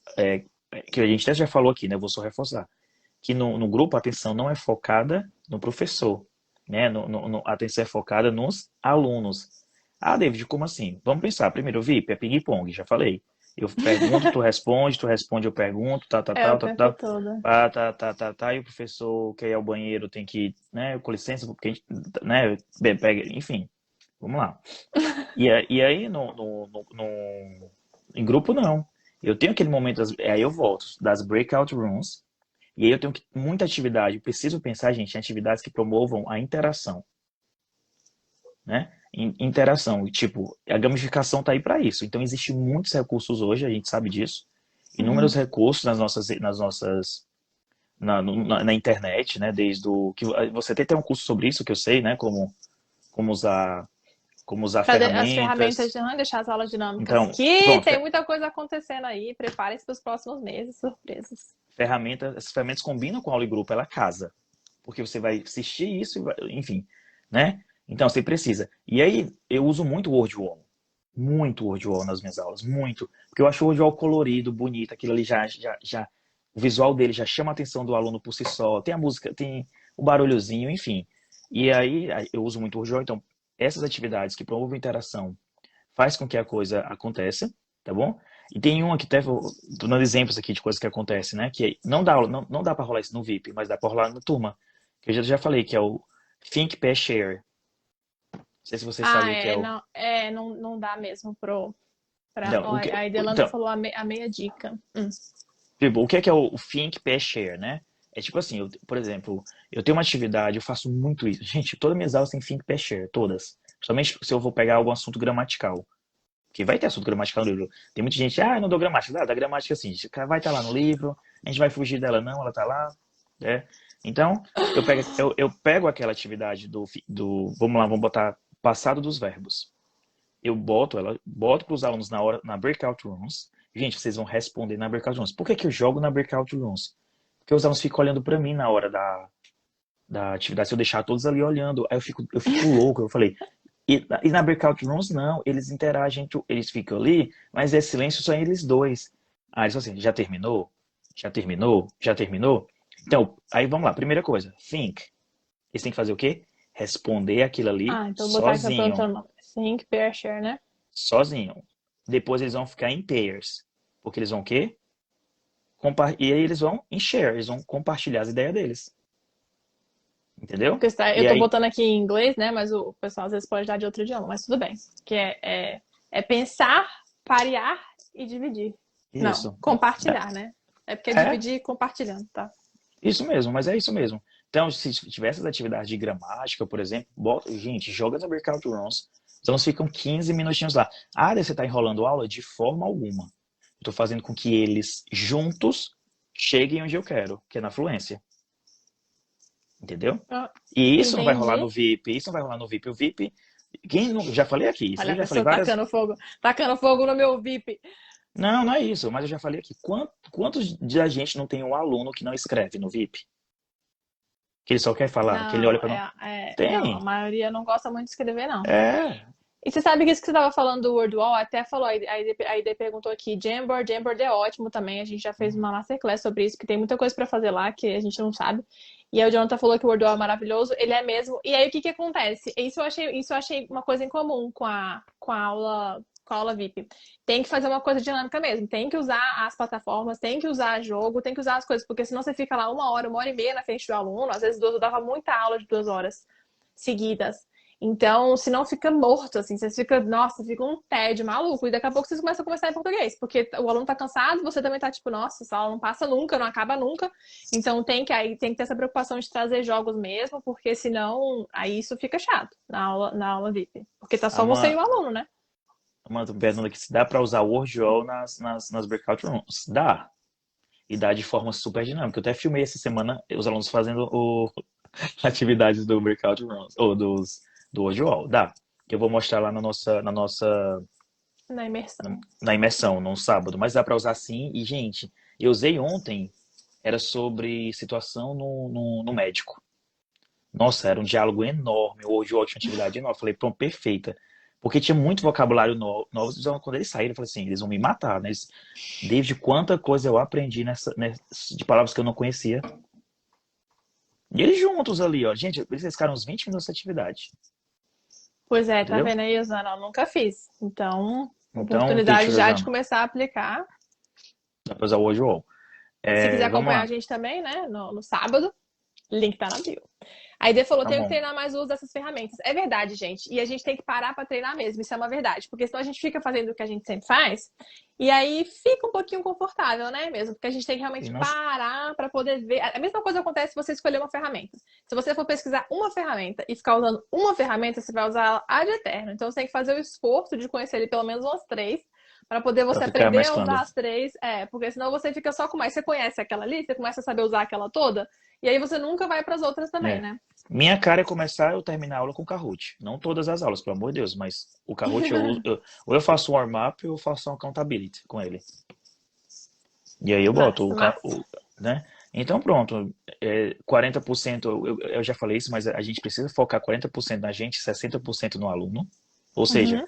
que a gente até já falou aqui, né? Eu vou só reforçar, que no grupo a atenção não é focada no professor, né? A atenção é focada nos alunos. Ah, David, como assim? Vamos pensar. Primeiro, VIP, é ping-pong, já falei. Eu pergunto, tu responde, eu pergunto, tal. E o professor quer ir ao banheiro, tem que, né, com licença, porque a gente, né, pega, enfim, vamos lá. E aí, em grupo, não. Eu tenho aquele momento, aí eu volto, das breakout rooms, e aí eu tenho muita atividade, preciso pensar, gente, em atividades que promovam a interação, né? Interação, tipo, a gamificação tá aí para isso. Então, existem muitos recursos hoje, a gente sabe disso. Inúmeros recursos na internet, né? Desde o que você até tem um curso sobre isso que eu sei, né? Como usar como usar As ferramentas. ferramentas de deixar as aulas dinâmicas. Então, Que pronto, tem muita coisa acontecendo aí. Preparem-se para os próximos meses, surpresas. essas ferramentas combinam com a aula em grupo, ela casa. Porque você vai assistir isso, enfim, né? Então, você precisa. E aí, eu uso muito o WordWall. Muito WordWall nas minhas aulas, muito. Porque eu acho o WordWall colorido, bonito, aquilo ali o visual dele já chama a atenção do aluno por si só. Tem a música, tem o barulhozinho, enfim. E aí, eu uso muito o WordWall. Então, essas atividades que promovem interação faz com que a coisa aconteça, tá bom? E tem uma que até tô dando exemplos aqui de coisas que acontecem, né? Que não dá aula, não dá para rolar isso no VIP, mas dá para rolar na turma. Que eu já falei, que é o Think, Pair, Share. Não sei se vocês sabem o que é o... Não dá mesmo Não, a Idelanda falou a meia dica. Tipo, o que é o Think, Pair, Share, né? É tipo assim, por exemplo, eu tenho uma atividade, eu faço muito isso. Gente, todas as minhas aulas têm Think, Pair, Share, todas. Principalmente se eu vou pegar algum assunto gramatical. Porque vai ter assunto gramatical no livro. Tem muita gente, não dou gramática. Dá gramática assim, vai estar lá no livro, a gente vai fugir dela não, ela tá lá, né? Então, eu pego aquela atividade vamos lá, vamos botar passado dos verbos. Eu boto para os alunos na breakout rooms. Gente, vocês vão responder na breakout rooms. Por que eu jogo na breakout rooms? Porque os alunos ficam olhando para mim na hora da atividade. Se eu deixar todos ali olhando, aí eu fico louco. Eu falei, e na breakout rooms, não. Eles interagem, eles ficam ali, mas é silêncio só eles dois. Eles falam assim, já terminou? Já terminou? Já terminou? Então, aí vamos lá. Primeira coisa, think. Eles têm que fazer o quê? Responder aquilo ali Então botar essa sozinho. planta think, pair, share, né? Sozinho. Depois eles vão ficar em pairs. Porque eles vão o quê? E aí eles vão em share. Eles vão compartilhar as ideias deles. Entendeu? Eu tô botando aqui em inglês, né? Mas o pessoal às vezes pode dar de outro idioma. Mas tudo bem. Que é pensar, parear e dividir. Isso. Não, compartilhar, né? É porque é dividir compartilhando, tá? Isso mesmo, mas é isso mesmo. Então, se tiver essas atividades de gramática, por exemplo, gente, joga no breakout rooms. Então, eles ficam 15 minutinhos lá. Você está enrolando aula? De forma alguma. Estou fazendo com que eles, juntos, cheguem onde eu quero, que é na fluência. Entendeu? E isso não vai rolar no VIP. Isso não vai rolar no VIP. O VIP... já falei aqui. Olha, já falei várias... tacando fogo no meu VIP. Não é isso. Mas eu já falei aqui. Quantos da gente não tem um aluno que não escreve no VIP? Que ele só quer falar, Não, que ele olha pra... Tem. Não, a maioria não gosta muito de escrever, não. É. E você sabe que isso que você estava falando do WordWall, até falou, a ID perguntou aqui, Jamboard é ótimo também, a gente já fez uma masterclass sobre isso, que tem muita coisa para fazer lá que a gente não sabe. E aí o Jonathan falou que o WordWall é maravilhoso, ele é mesmo. E aí o que acontece? Isso eu achei uma coisa em comum com a aula VIP. Tem que fazer uma coisa dinâmica mesmo, tem que usar as plataformas, tem que usar jogo, tem que usar as coisas, porque senão você fica lá uma hora e meia na frente do aluno, às vezes eu dava muita aula de 2 horas seguidas. Então, senão fica morto, assim, fica um tédio maluco, e daqui a pouco vocês começam a conversar em português, porque o aluno tá cansado, você também tá tipo, nossa, essa aula não passa nunca, não acaba nunca, então tem que ter essa preocupação de trazer jogos mesmo, porque senão, aí isso fica chato na aula VIP, porque tá só você e o aluno, né? Tô perguntando aqui se dá para usar o WordWall nas breakout rooms. Dá. E dá de forma super dinâmica. Eu até filmei essa semana os alunos fazendo atividades do breakout rooms, ou do WordWall. Dá. Que eu vou mostrar lá na nossa... Na imersão. Na imersão, no sábado. Mas dá para usar sim. E, gente, eu usei ontem, era sobre situação no médico. Nossa, era um diálogo enorme. O WordWall tinha uma atividade enorme. Eu falei, pronto, perfeita. Porque tinha muito vocabulário novo. Quando eles saíram, eu falei assim, eles vão me matar, né? Desde quanta coisa eu aprendi de palavras que eu não conhecia. E eles juntos ali, ó. Gente, eles ficaram uns 20 minutos de atividade. Pois é, entendeu? Tá vendo aí, Osana? Eu nunca fiz. Então oportunidade já de começar a aplicar. Dá pra usar o WordWall. Se quiser acompanhar a gente também, né? No sábado, link tá na bio. A Ide falou, tem que treinar mais o uso dessas ferramentas. É verdade, gente. E a gente tem que parar para treinar mesmo. Isso é uma verdade. Porque senão a gente fica fazendo o que a gente sempre faz. E aí fica um pouquinho confortável, né? Mesmo. Porque a gente tem que realmente parar para poder ver. A mesma coisa acontece se você escolher uma ferramenta. Se você for pesquisar uma ferramenta e ficar usando uma ferramenta, você vai usar ela ad eterno. Então você tem que fazer o esforço de conhecer ali pelo menos umas 3. Para poder você aprender a usar as 3. Porque senão você fica só com mais. Você conhece aquela ali, você começa a saber usar aquela toda. E aí você nunca vai para as outras também, né? Minha cara é começar eu terminar a aula com o Kahoot. Não todas as aulas, pelo amor de Deus, mas o Kahoot eu uso, ou eu faço um warm-up ou eu faço um accountability com ele. E aí eu boto Massa, massa. né? Então pronto, 40%, eu já falei isso, mas a gente precisa focar 40% na gente, 60% no aluno. Ou seja, Uhum.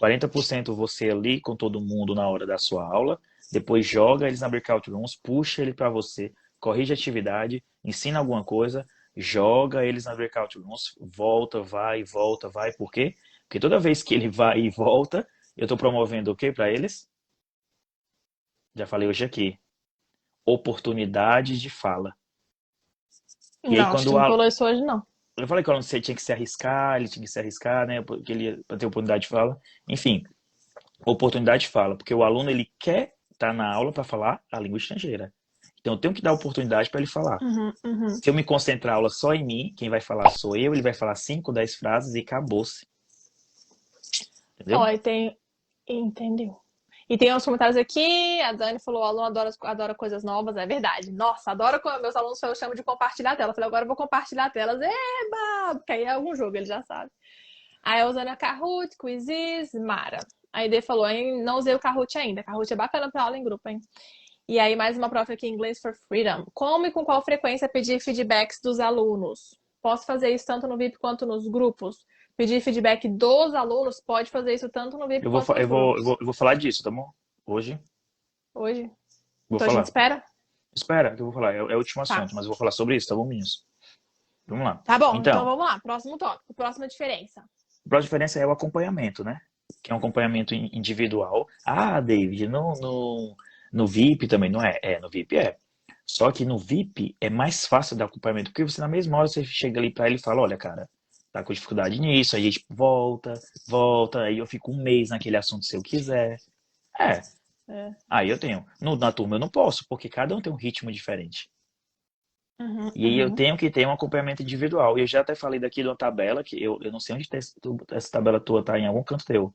40% você ali com todo mundo na hora da sua aula, depois joga eles na breakout rooms, puxa ele para você, corrige a atividade, ensina alguma coisa, joga eles na breakout rooms, volta, vai. Por quê? Porque toda vez que ele vai e volta, eu estou promovendo o quê para eles? Já falei hoje aqui. Oportunidade de fala. E aí Não, acho que quando tu o não aluno... falou isso hoje, não. Eu falei que o aluno tinha que se arriscar, ele tinha que se arriscar, né? Porque ele ia ter oportunidade de fala. Enfim, oportunidade de fala, porque o aluno ele quer estar na aula para falar a língua estrangeira. Então eu tenho que dar oportunidade para ele falar. Uhum, uhum. Se eu me concentrar a aula só em mim, quem vai falar sou eu, ele vai falar 5, 10 frases e acabou-se. Ó, Entendeu? e tem. Entendeu? E tem uns comentários aqui, a Dani falou, o aluno adora coisas novas, é verdade. Nossa, adoro quando meus alunos eu chamo de compartilhar a tela. Eu falei, agora eu vou compartilhar telas. Eba! Porque aí é algum jogo, ele já sabe. Aí a Usana Kahoot, Quizzes, Mara. Aí Dê falou, hein, não usei o Kahoot ainda. Kahoot é bacana pra aula em grupo, hein? E aí mais uma prova aqui, Inglês for Freedom. Como e com qual frequência pedir feedbacks dos alunos? Posso fazer isso tanto no VIP quanto nos grupos? Pedir feedback dos alunos, pode fazer isso tanto no VIP Eu vou, quanto fa- nos grupos. eu vou falar disso, tá bom? Hoje, Hoje. vou Então a gente falar. espera? Espera, que eu vou falar. É o último Tá. assunto, mas eu vou falar sobre isso, tá bom, meninos? Vamos lá. Tá bom, então Então, vamos lá. Próximo tópico, próxima diferença. a próxima diferença é o acompanhamento, né? Que é um acompanhamento individual. Ah, David, no VIP também não é? É, no VIP é. Só que no VIP é mais fácil dar acompanhamento, porque você na mesma hora você chega ali pra ele e fala, olha, cara, tá com dificuldade nisso, aí a gente volta, aí eu fico um mês naquele assunto se eu quiser. É, É. aí eu tenho. Na turma eu não posso, porque cada um tem um ritmo diferente. Uhum, E aí eu uhum. tenho que ter um acompanhamento individual. E eu já até falei daqui de uma tabela, que eu não sei onde essa tabela tua tá, em algum canto teu.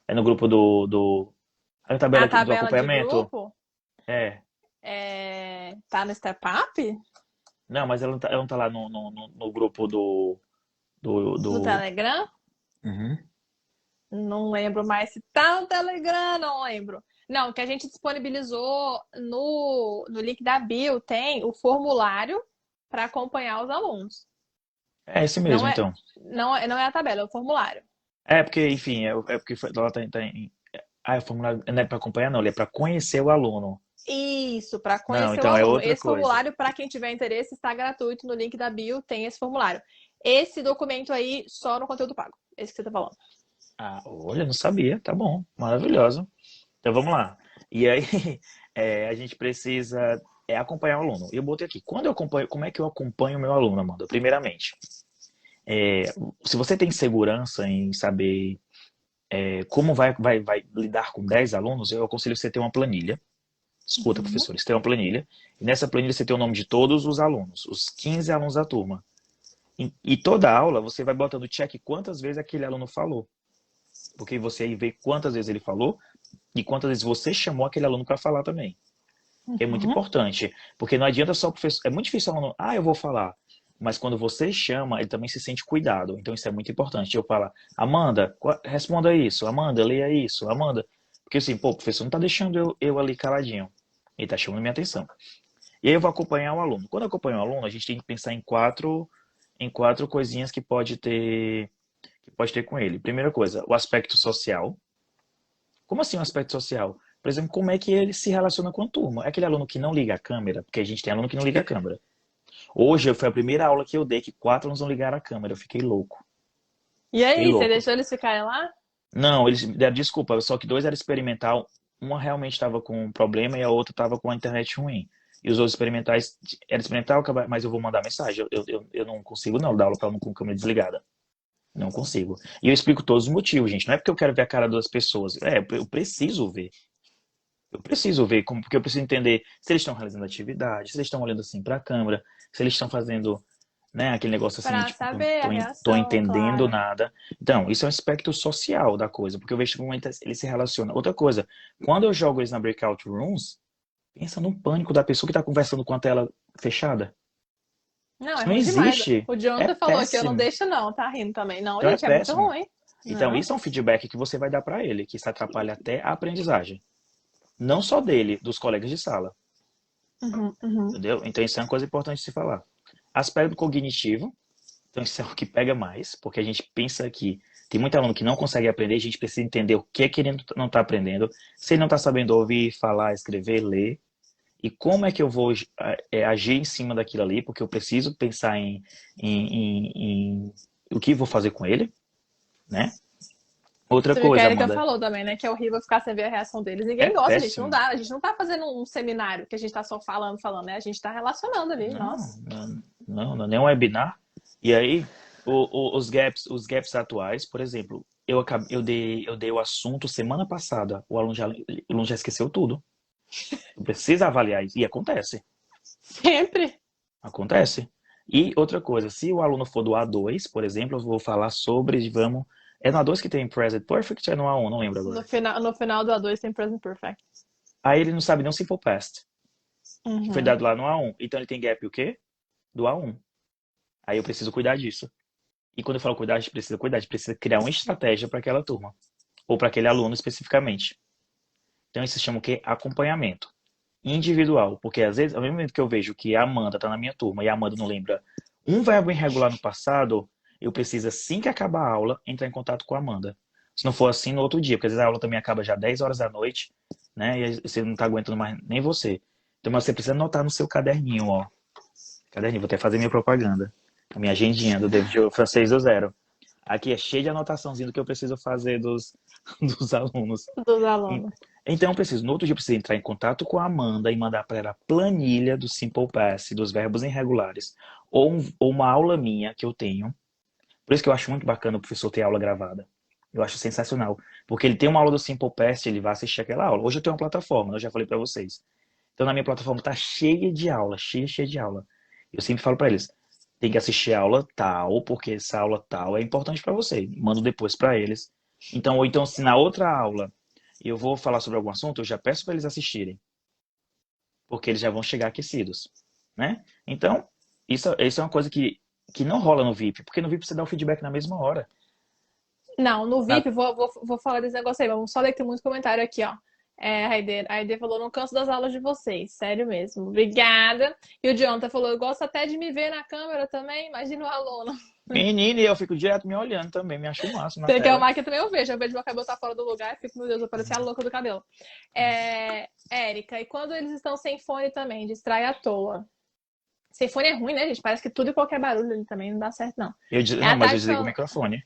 É no grupo É na tabela A do tabela de acompanhamento? grupo É. tá no Step Up? Não, mas ela não tá lá no grupo do, No do... Telegram? Uhum. Não lembro mais se tá no Telegram, não lembro. Não, que a gente disponibilizou no link da bio tem o formulário para acompanhar os alunos. É esse Não mesmo, é, então. não é a tabela, é o formulário. É porque, enfim, é porque ela tá em... Ah, o formulário não é para acompanhar, não. Ele é para conhecer o aluno. Isso, para Não, conhecer o então é aluno. outra Esse coisa. formulário, para quem tiver interesse, está gratuito no link da bio, tem esse formulário. Esse documento aí só no conteúdo pago. Esse que você tá falando. Ah, olha, não sabia. Tá bom. Maravilhoso. Então vamos lá. E aí, a gente precisa acompanhar o aluno. Eu botei aqui. Quando eu acompanho, como é que eu acompanho o meu aluno, Amanda? Primeiramente, é, se você tem segurança em saber como vai lidar com 10 alunos, eu aconselho você ter uma planilha. Escuta, Uhum. professor, você tem uma planilha. E nessa planilha você tem o nome de todos os alunos, os 15 alunos da turma. E toda aula você vai botando check quantas vezes aquele aluno falou. Porque você aí vê quantas vezes ele falou e quantas vezes você chamou aquele aluno para falar também. Que é muito Uhum. importante. Porque não adianta só o professor. É muito difícil o aluno, eu vou falar. Mas quando você chama, ele também se sente cuidado. Então isso é muito importante. Eu falo, Amanda, responda isso. Amanda, leia isso. Amanda. Porque assim, pô, o professor não tá deixando eu ali caladinho. Ele tá chamando minha atenção. E aí eu vou acompanhar o aluno. Quando eu acompanho o aluno, a gente tem que pensar em quatro coisinhas que pode ter com ele. Primeira coisa, o aspecto social. Como assim o aspecto social? Por exemplo, como é que ele se relaciona com a turma? É aquele aluno que não liga a câmera, porque a gente tem aluno que não liga a câmera. Hoje foi a primeira aula que eu dei que 4 alunos não ligaram a câmera. Eu fiquei louco. E Fiquei aí, você louco. deixou eles ficarem lá? Não, eles deram desculpa, só que 2 era experimental. Uma realmente estava com um problema e a outra estava com a internet ruim. E os outros experimentais, era experimental, mas eu vou mandar mensagem. Eu não consigo não dar aula para aluno com câmera desligada. Não consigo. E eu explico todos os motivos, gente. Não é porque eu quero ver a cara das pessoas. Eu preciso ver. Eu preciso ver, porque eu preciso entender se eles estão realizando atividade, se eles estão olhando assim para a câmera, se eles estão fazendo, né, aquele negócio assim, Para tipo, não saber a tô reação, entendendo claro. nada. Então, isso é um aspecto social da coisa, porque eu vejo que no momento ele se relaciona. Outra coisa, quando eu jogo eles na breakout rooms, pensa no pânico da pessoa que está conversando com a tela fechada. Não, é Isso não ruim demais. existe. O É Jonathan falou que eu não péssimo. deixo não, tá rindo também. Não, Então é gente, é muito péssimo. ruim. Então, Não. isso é um feedback que você vai dar para ele, que isso atrapalha até a aprendizagem. Não só dele, dos colegas de sala. Uhum, uhum. Entendeu? Então, isso é uma coisa importante de se falar. Aspecto cognitivo. Então, isso é o que pega mais, porque a gente pensa que tem muito aluno que não consegue aprender, a gente precisa entender o que é que ele não está aprendendo, se ele não está sabendo ouvir, falar, escrever, ler, e como é que eu vou agir em cima daquilo ali, porque eu preciso pensar em o que vou fazer com ele, né? Outra Você viu que a coisa, Erika Amanda, falou também, né? Que é horrível ficar sem ver a reação deles. é Ninguém gosta, gente. Não péssimo. dá. A gente não tá fazendo um seminário que a gente tá só falando, né? A gente tá relacionando ali. Não, Nossa. não é nem um webinar. E aí, os gaps atuais, por exemplo, eu dei o assunto semana passada, o aluno já esqueceu tudo. Precisa avaliar isso. E acontece. Sempre. Acontece. E outra coisa, se o aluno for do A2, por exemplo, eu vou falar sobre, vamos. É no A2 que tem Present Perfect ou é no A1? Não lembro agora. No final do A2 tem Present Perfect. Aí ele não sabe nem o Simple Past, que foi Uhum. dado lá no A1. Então ele tem gap o quê? Do A1. Aí eu preciso cuidar disso. E quando eu falo cuidar, a gente precisa criar uma estratégia para aquela turma. Ou para aquele aluno especificamente. Então isso se chama o quê? Acompanhamento individual. Porque às vezes, ao mesmo momento que eu vejo que a Amanda está na minha turma e a Amanda não lembra um verbo irregular no passado, eu preciso, assim que acabar a aula, entrar em contato com a Amanda. Se não for assim, no outro dia, porque às vezes a aula também acaba já 10 horas da noite, né? E você não está aguentando mais nem você. Então mas você precisa anotar no seu caderninho, ó. Caderninho, vou até fazer minha propaganda. A minha agendinha do David Francês do Zero. Aqui é cheio de anotaçãozinho do que eu preciso fazer dos alunos. Dos alunos. Então, eu preciso, no outro dia, eu preciso entrar em contato com a Amanda e mandar para ela a planilha do Simple Past, dos verbos irregulares, ou uma aula minha que eu tenho. Por isso que eu acho muito bacana o professor ter aula gravada. Eu acho sensacional. Porque ele tem uma aula do Simple Past, ele vai assistir aquela aula. Hoje eu tenho uma plataforma, eu já falei para vocês. Então, na minha plataforma tá cheia de aula, cheia de aula. Eu sempre falo para eles, tem que assistir a aula tal, porque essa aula tal é importante para você. Mando depois para eles. Então, ou então, se na outra aula eu vou falar sobre algum assunto, eu já peço para eles assistirem, porque eles já vão chegar aquecidos, né? Então, isso é uma coisa que não rola no VIP, porque no VIP você dá o feedback na mesma hora. Não, no Na- VIP, vou falar desse negócio aí. Vamos só ler que tem muito comentário aqui, ó. A Aide falou, não canso das aulas de vocês. Sério mesmo. Obrigada. E o Jonathan falou, eu gosto até de me ver na câmera também. Imagina o aluno. Menina, e eu fico direto me olhando também, me acho o máximo na Tem que tela. arrumar aqui também eu vejo. Eu vejo meu cabelo tá fora do lugar e fico, meu Deus, eu parecia a louca do cabelo. Érica, e quando eles estão sem fone também, distrai à toa. Sem fone é ruim, né, gente? Parece que tudo e qualquer barulho ali também não dá certo, não. Não, A mas eu Tati desligo o falou, microfone.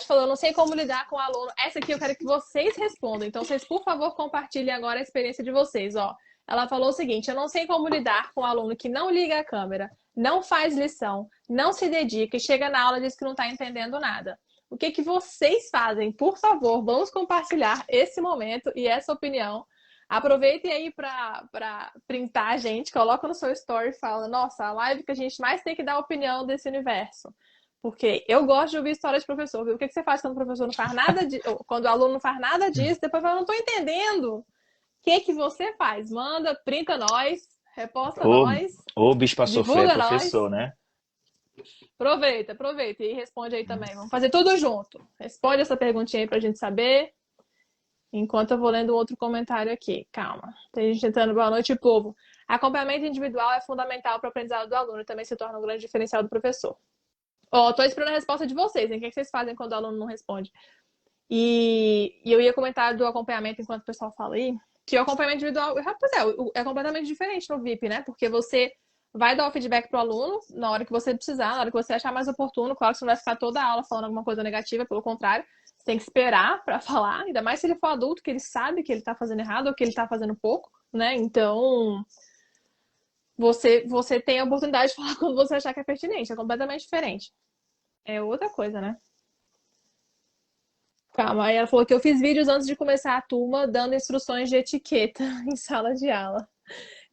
eu não sei como lidar com o aluno. Essa aqui eu quero que vocês respondam. Então, vocês, por favor, compartilhem agora a experiência de vocês, ó. Ela falou o seguinte: eu não sei como lidar com o aluno que não liga a câmera, não faz lição, não se dedica e chega na aula e diz que não está entendendo nada. O que vocês fazem? Por favor, vamos compartilhar esse momento e essa opinião. Aproveitem aí para printar a gente, coloca no seu story e fala: nossa, a live que a gente mais tem que dar opinião desse universo. Porque eu gosto de ouvir história de professor, viu? O que você faz quando o professor não faz nada quando o aluno não faz nada disso, depois fala, não estou entendendo. O que você faz? Manda, printa nós, reposta nós, Ô bicho pra sofrer é divulga nós. professor, né? Aproveita e responde aí também. Vamos fazer tudo junto. Responde essa perguntinha aí pra gente saber. Enquanto eu vou lendo um outro comentário aqui. Calma. Tem gente entrando. Boa noite, povo. Acompanhamento individual é fundamental para o aprendizado do aluno e também se torna um grande diferencial do professor. Tô esperando a resposta de vocês, hein? O que vocês fazem quando o aluno não responde? E eu ia comentar do acompanhamento enquanto o pessoal fala aí, que o acompanhamento individual, é completamente diferente no VIP, né? Porque você vai dar o feedback pro aluno na hora que você precisar, na hora que você achar mais oportuno. Claro que você não vai ficar toda a aula falando alguma coisa negativa, pelo contrário, você tem que esperar para falar, ainda mais se ele for adulto, que ele sabe que ele tá fazendo errado ou que ele tá fazendo pouco, né? Então, você tem a oportunidade de falar quando você achar que é pertinente, é completamente diferente. É outra coisa, né? Calma, aí ela falou que eu fiz vídeos antes de começar a turma, dando instruções de etiqueta em sala de aula.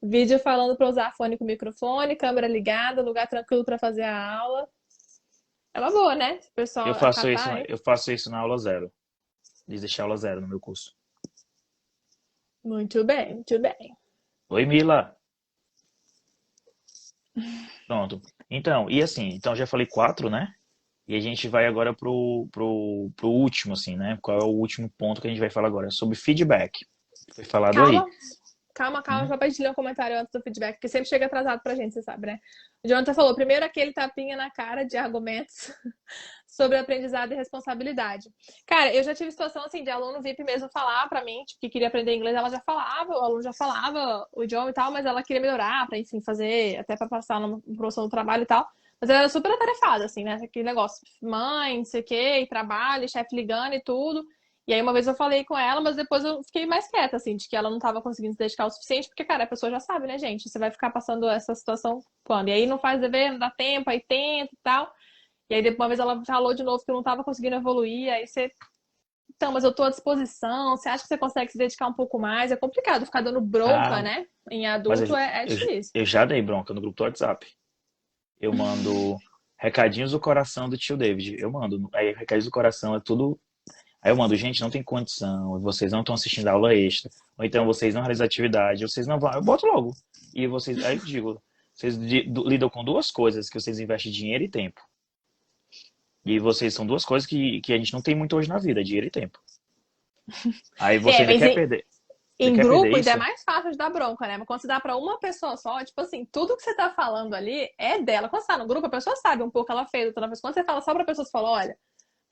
Vídeo falando para usar fone com microfone, câmera ligada, lugar tranquilo para fazer a aula. É uma boa, né? Se o pessoal acatar, hein? Eu faço isso na aula zero. Eles deixam aula zero no meu curso. Muito bem, muito bem. Oi, Mila. Pronto. Então, e assim, então já falei quatro, né? E a gente vai agora pro último, assim, né? Qual é o último ponto que a gente vai falar agora? Sobre feedback. Foi falado aí. Calma, calma, Hum? só pra gente ler um comentário antes do feedback, porque sempre chega atrasado pra gente, você sabe, né? O Jonathan falou, primeiro aquele tapinha na cara de argumentos sobre aprendizado e responsabilidade. Cara, eu já tive situação assim de aluno VIP mesmo falar pra mim, tipo, que queria aprender inglês, ela já falava, o aluno já falava o idioma e tal, mas ela queria melhorar pra, enfim, fazer, até pra passar no professor do trabalho e tal. Mas ela era super atarefada, assim, né? Aquele negócio, mãe, não sei o quê, e trabalho, chefe ligando e tudo. E aí uma vez eu falei com ela, mas depois eu fiquei mais quieta, assim, de que ela não tava conseguindo se dedicar o suficiente, porque, cara, a pessoa já sabe, né, gente? Você vai ficar passando essa situação quando? E aí não faz dever, não dá tempo, aí tenta e tal. E aí depois uma vez ela falou de novo que eu não tava conseguindo evoluir, aí você... Então, mas eu tô à disposição, você acha que você consegue se dedicar um pouco mais? É complicado ficar dando bronca, Ah, né? Em mas adulto é eu, difícil. eu já dei bronca no grupo do WhatsApp. Eu mando recadinhos do coração do tio David. Eu mando. Aí, recadinhos do coração é tudo. Aí eu mando, gente, não tem condição, vocês não estão assistindo a aula extra, ou então vocês não realizam atividade, vocês não vão. Eu boto logo. E vocês, aí eu digo, vocês lidam com duas coisas, que vocês investem dinheiro e tempo. E vocês são duas coisas que a gente não tem muito hoje na vida, dinheiro e tempo. Aí você É, ainda mas quer perder, ainda em quer perder grupo ainda é isso? mais fácil de dar bronca, né? Mas quando você dá pra uma pessoa só, tipo assim, tudo que você tá falando ali é dela. Quando você tá no grupo, a pessoa sabe um pouco, ela fez outra vez. Quando você fala só pra pessoa, você fala, olha,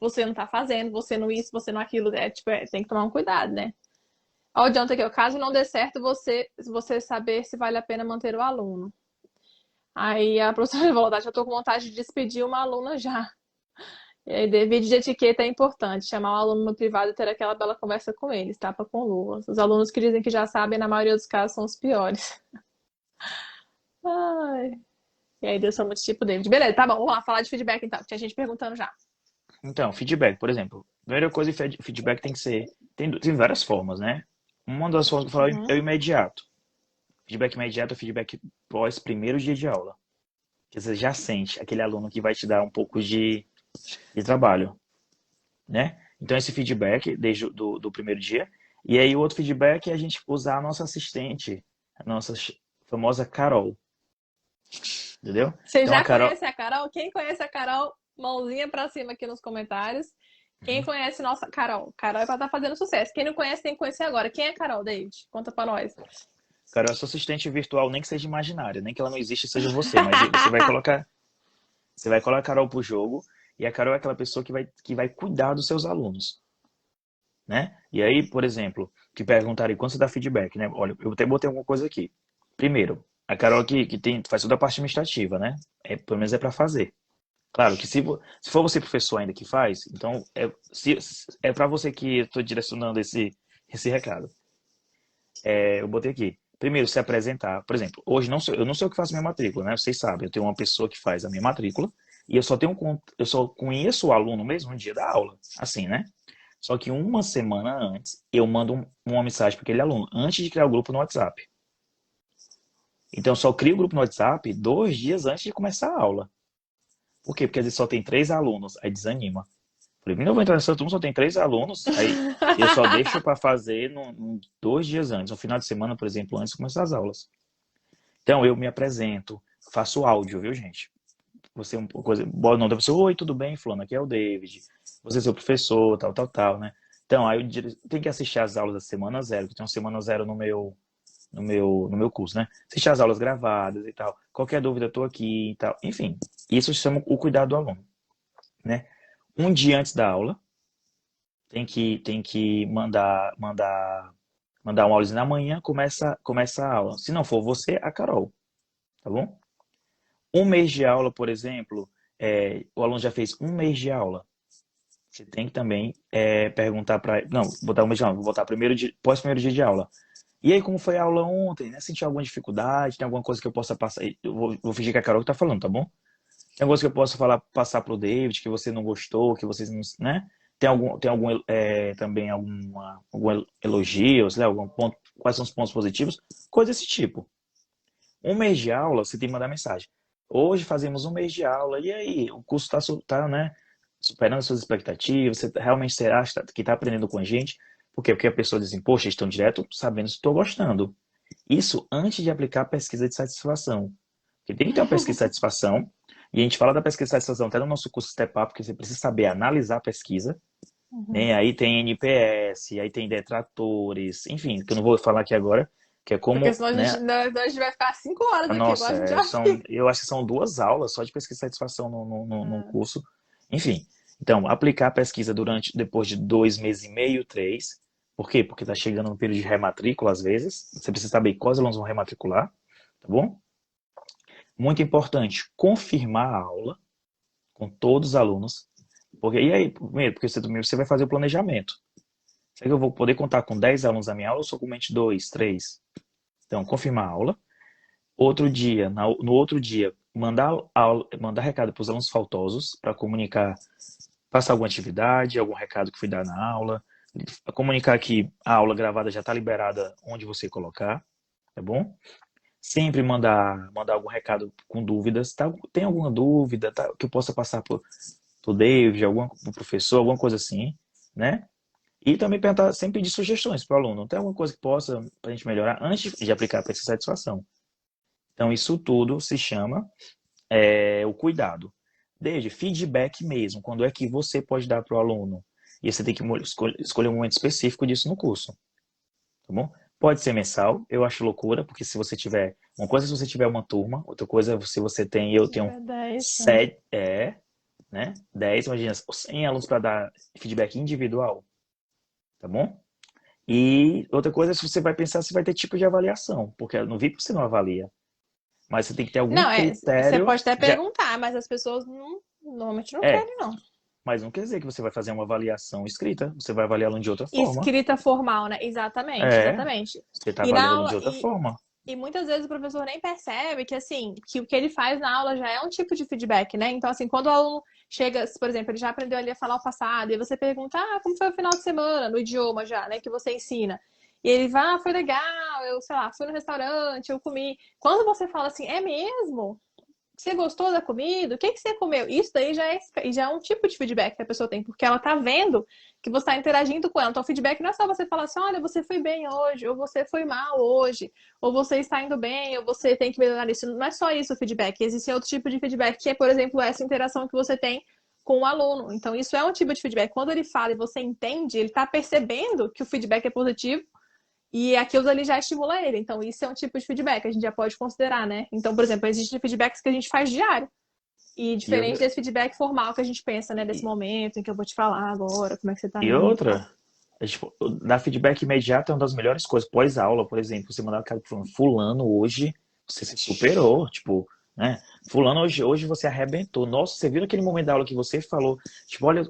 você não tá fazendo, você não isso, você não aquilo. É, tipo, tem que tomar um cuidado, né? Ó, o Jonathan aqui, caso não dê certo, você saber se vale a pena manter o aluno. Aí a professora falou, tá, já tô com vontade de despedir uma aluna já. E aí, vídeo de etiqueta é importante. Chamar o aluno no privado e ter aquela bela conversa com eles, tapa com luvas. Os alunos que dizem que já sabem, na maioria dos casos, são os piores. Ai. E aí, deu só muito tipo, David. Beleza, tá bom, vamos lá, falar de feedback então. Tinha gente perguntando já. Então, feedback, por exemplo. Primeira coisa, feedback tem que ser. Tem várias formas, né? Uma das formas que eu falo é Uhum. o imediato. Feedback imediato é feedback pós primeiro dia de aula. Que você já sente aquele aluno que vai te dar um pouco de trabalho, né? Então, esse feedback desde do primeiro dia. E aí, o outro feedback é a gente usar a nossa assistente, a nossa famosa Carol, entendeu? Você Então, a já Carol. conhece a Carol? Quem conhece a Carol, mãozinha pra cima aqui nos comentários. Quem conhece nossa Carol? Carol é pra estar fazendo sucesso. Quem não conhece tem que conhecer agora. Quem é Carol, David? Conta pra nós. Carol é sua assistente virtual, nem que seja imaginária, nem que ela não existe e seja você, mas você vai colocar a Carol pro jogo, e a Carol é aquela pessoa que vai cuidar dos seus alunos, né? E aí, por exemplo, que perguntarem quando você dá feedback, né? Olha, eu até botei alguma coisa aqui. Primeiro, a Carol que faz toda a parte administrativa, né? Pelo menos é para fazer. Claro que se for você professor ainda que faz, então é para você que eu estou direcionando esse recado. Eu botei aqui. Primeiro, se apresentar. Por exemplo, hoje eu não sei o que faço minha matrícula, né? Vocês sabem, eu tenho uma pessoa que faz a minha matrícula e eu só conheço o aluno mesmo no dia da aula, assim, né? Só que uma semana antes, eu mando uma mensagem para aquele aluno, antes de criar o grupo no WhatsApp. Então, eu só crio o grupo no WhatsApp 2 dias antes de começar a aula. Por quê? Porque às vezes só tem 3 alunos, aí desanima. Falei, não vou entrar nessa turma, só tem 3 alunos, aí eu só deixo para fazer 2 dias antes, no final de semana, por exemplo, antes de começar as aulas. Então, eu me apresento, faço áudio, viu, gente? Você uma coisa, boa nome da pessoa, oi, tudo bem, fulano, aqui é o David, você é seu professor, tal, né? Então, aí eu tenho que assistir as aulas da semana zero, que tem uma semana zero no meu curso, né? Assistir as aulas gravadas e tal. Qualquer dúvida, eu tô aqui e tal. Enfim, isso se chama o cuidado do aluno, né? Um dia antes da aula, tem que mandar uma aulazinha na manhã, começa a aula. Se não for você, a Carol, tá bom? Um mês de aula, por exemplo, o aluno já fez um mês de aula. Você tem que também perguntar para... Não, botar um mês de aula, vou botar pós primeiro dia de aula. E aí, como foi a aula ontem, né? Sentiu alguma dificuldade? Tem alguma coisa que eu possa passar? Eu vou fingir que é a Carol que tá falando, tá bom? Tem alguma coisa que eu possa passar pro David, que você não gostou, que vocês não, né? Tem algum também algum elogio, sei lá, algum ponto, quais são os pontos positivos? Coisa desse tipo. Um mês de aula, você tem que mandar mensagem. Hoje fazemos um mês de aula, e aí? O curso tá, né, superando suas expectativas? Você realmente acha que está aprendendo com a gente? Por quê? Porque a pessoa diz assim, poxa, eles estão direto sabendo se estou gostando. Isso antes de aplicar a pesquisa de satisfação. Porque tem que ter uma pesquisa de satisfação. E a gente fala da pesquisa de satisfação até no nosso curso Step Up, porque você precisa saber analisar a pesquisa. Né? Aí tem NPS, aí tem detratores, enfim, que eu não vou falar aqui agora, que é Porque como, senão né? a gente vai ficar 5 horas aqui, igual Nossa, a gente já fica. eu acho que são 2 aulas só de pesquisa de satisfação no curso. Enfim, então, aplicar a pesquisa depois de 2 meses e meio, 3. Por quê? Porque está chegando no período de rematrícula, às vezes. Você precisa saber quais alunos vão rematricular, tá bom? Muito importante, confirmar a aula com todos os alunos. E aí, primeiro, porque você vai fazer o planejamento. Será que eu vou poder contar com 10 alunos na minha aula ou somente 2, 3? Então, confirmar a aula. Outro dia, no outro dia, mandar recado para os alunos faltosos para comunicar, passar alguma atividade, algum recado que foi dado na aula, comunicar que a aula gravada já está liberada onde você colocar, tá bom? Sempre mandar algum recado com dúvidas, tá? Tem alguma dúvida, tá? Que eu possa passar pro David, pro professor, alguma coisa assim, né? E também perguntar, sempre pedir sugestões para o aluno. Tem alguma coisa que possa para a gente melhorar antes de aplicar para essa satisfação. Então, isso tudo se chama o cuidado. Desde feedback mesmo, quando é que você pode dar para o aluno. E você tem que escolher um momento específico disso no curso. Tá bom? Pode ser mensal, eu acho loucura, porque se você tiver. Uma coisa é se você tiver uma turma, outra coisa é se você tem. Eu tenho 10, né? 7, né? 10, imagina, 100 alunos para dar feedback individual. Tá bom? E outra coisa é se você vai pensar se vai ter tipo de avaliação, porque no VIP você não avalia. Mas você tem que ter algum Não, você critério. pode até perguntar, mas as pessoas normalmente não É, querem, não. mas não quer dizer que você vai fazer uma avaliação escrita. Você vai avaliar aluno de outra forma. Escrita formal, né? Exatamente, É, exatamente. você está E na avaliando aula, de outra forma. e muitas vezes o professor nem percebe que, assim, que o que ele faz na aula já é um tipo de feedback, né? Então, assim, quando o aluno chega, por exemplo, ele já aprendeu ali a falar o passado, e você pergunta, como foi o final de semana, no idioma já, né, que você ensina. E ele vai, foi legal, eu, sei lá, fui no restaurante, eu comi. Quando você fala assim, é mesmo? Você gostou da comida? O que que você comeu? Isso daí já é um tipo de feedback que a pessoa tem, porque ela tá vendo que você está interagindo com ela. Então, o feedback não é só você falar assim, olha, você foi bem hoje, ou você foi mal hoje, ou você está indo bem, ou você tem que melhorar isso. Não é só isso o feedback. Existe outro tipo de feedback, que é, por exemplo, essa interação que você tem com o aluno. Então, isso é um tipo de feedback. Quando ele fala e você entende, ele está percebendo que o feedback é positivo, e aquilo ali já estimula ele. Então, isso é um tipo de feedback que a gente já pode considerar, né? Então, por exemplo, existem feedbacks que a gente faz diário. E E, diferente desse feedback formal que a gente pensa, né? Desse momento em que eu vou te falar agora, como é que você tá e indo e tal. outra, tipo, dar feedback imediato é uma das melhores coisas. Pós-aula, por exemplo, você mandar o cara falando, fulano, hoje você se superou, tipo, né? Fulano, hoje você arrebentou. Nossa, você viu aquele momento da aula que você falou? Tipo, olha,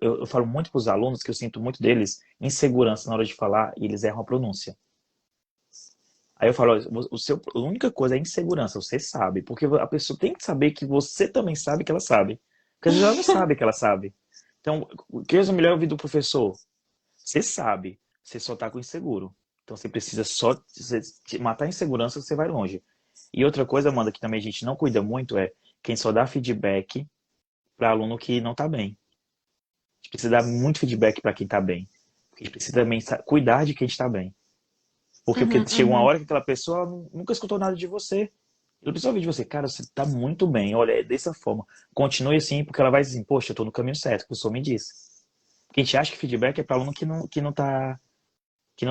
eu falo muito para os alunos que eu sinto muito deles insegurança na hora de falar e eles erram a pronúncia. Aí eu falo, a única coisa é insegurança, você sabe, porque a pessoa tem que saber que você também sabe que ela sabe. Porque às vezes ela não sabe que ela sabe. Então, o que é o melhor ouvir do professor? Você sabe, você só tá com inseguro. Então você precisa só matar a insegurança, você vai longe. E outra coisa, Amanda, que também a gente não cuida muito é quem só dá feedback para aluno que não tá bem. A gente precisa dar muito feedback para quem tá bem. Porque a gente precisa também cuidar de quem está bem. Porque chega uma hora que aquela pessoa nunca escutou nada de você. Ela precisa ouvir de você. Cara, você tá muito bem. Olha, é dessa forma. Continue assim, porque ela vai dizer, poxa, eu tô no caminho certo, que o professor me disse. Porque a gente acha que feedback é para aluno que não tá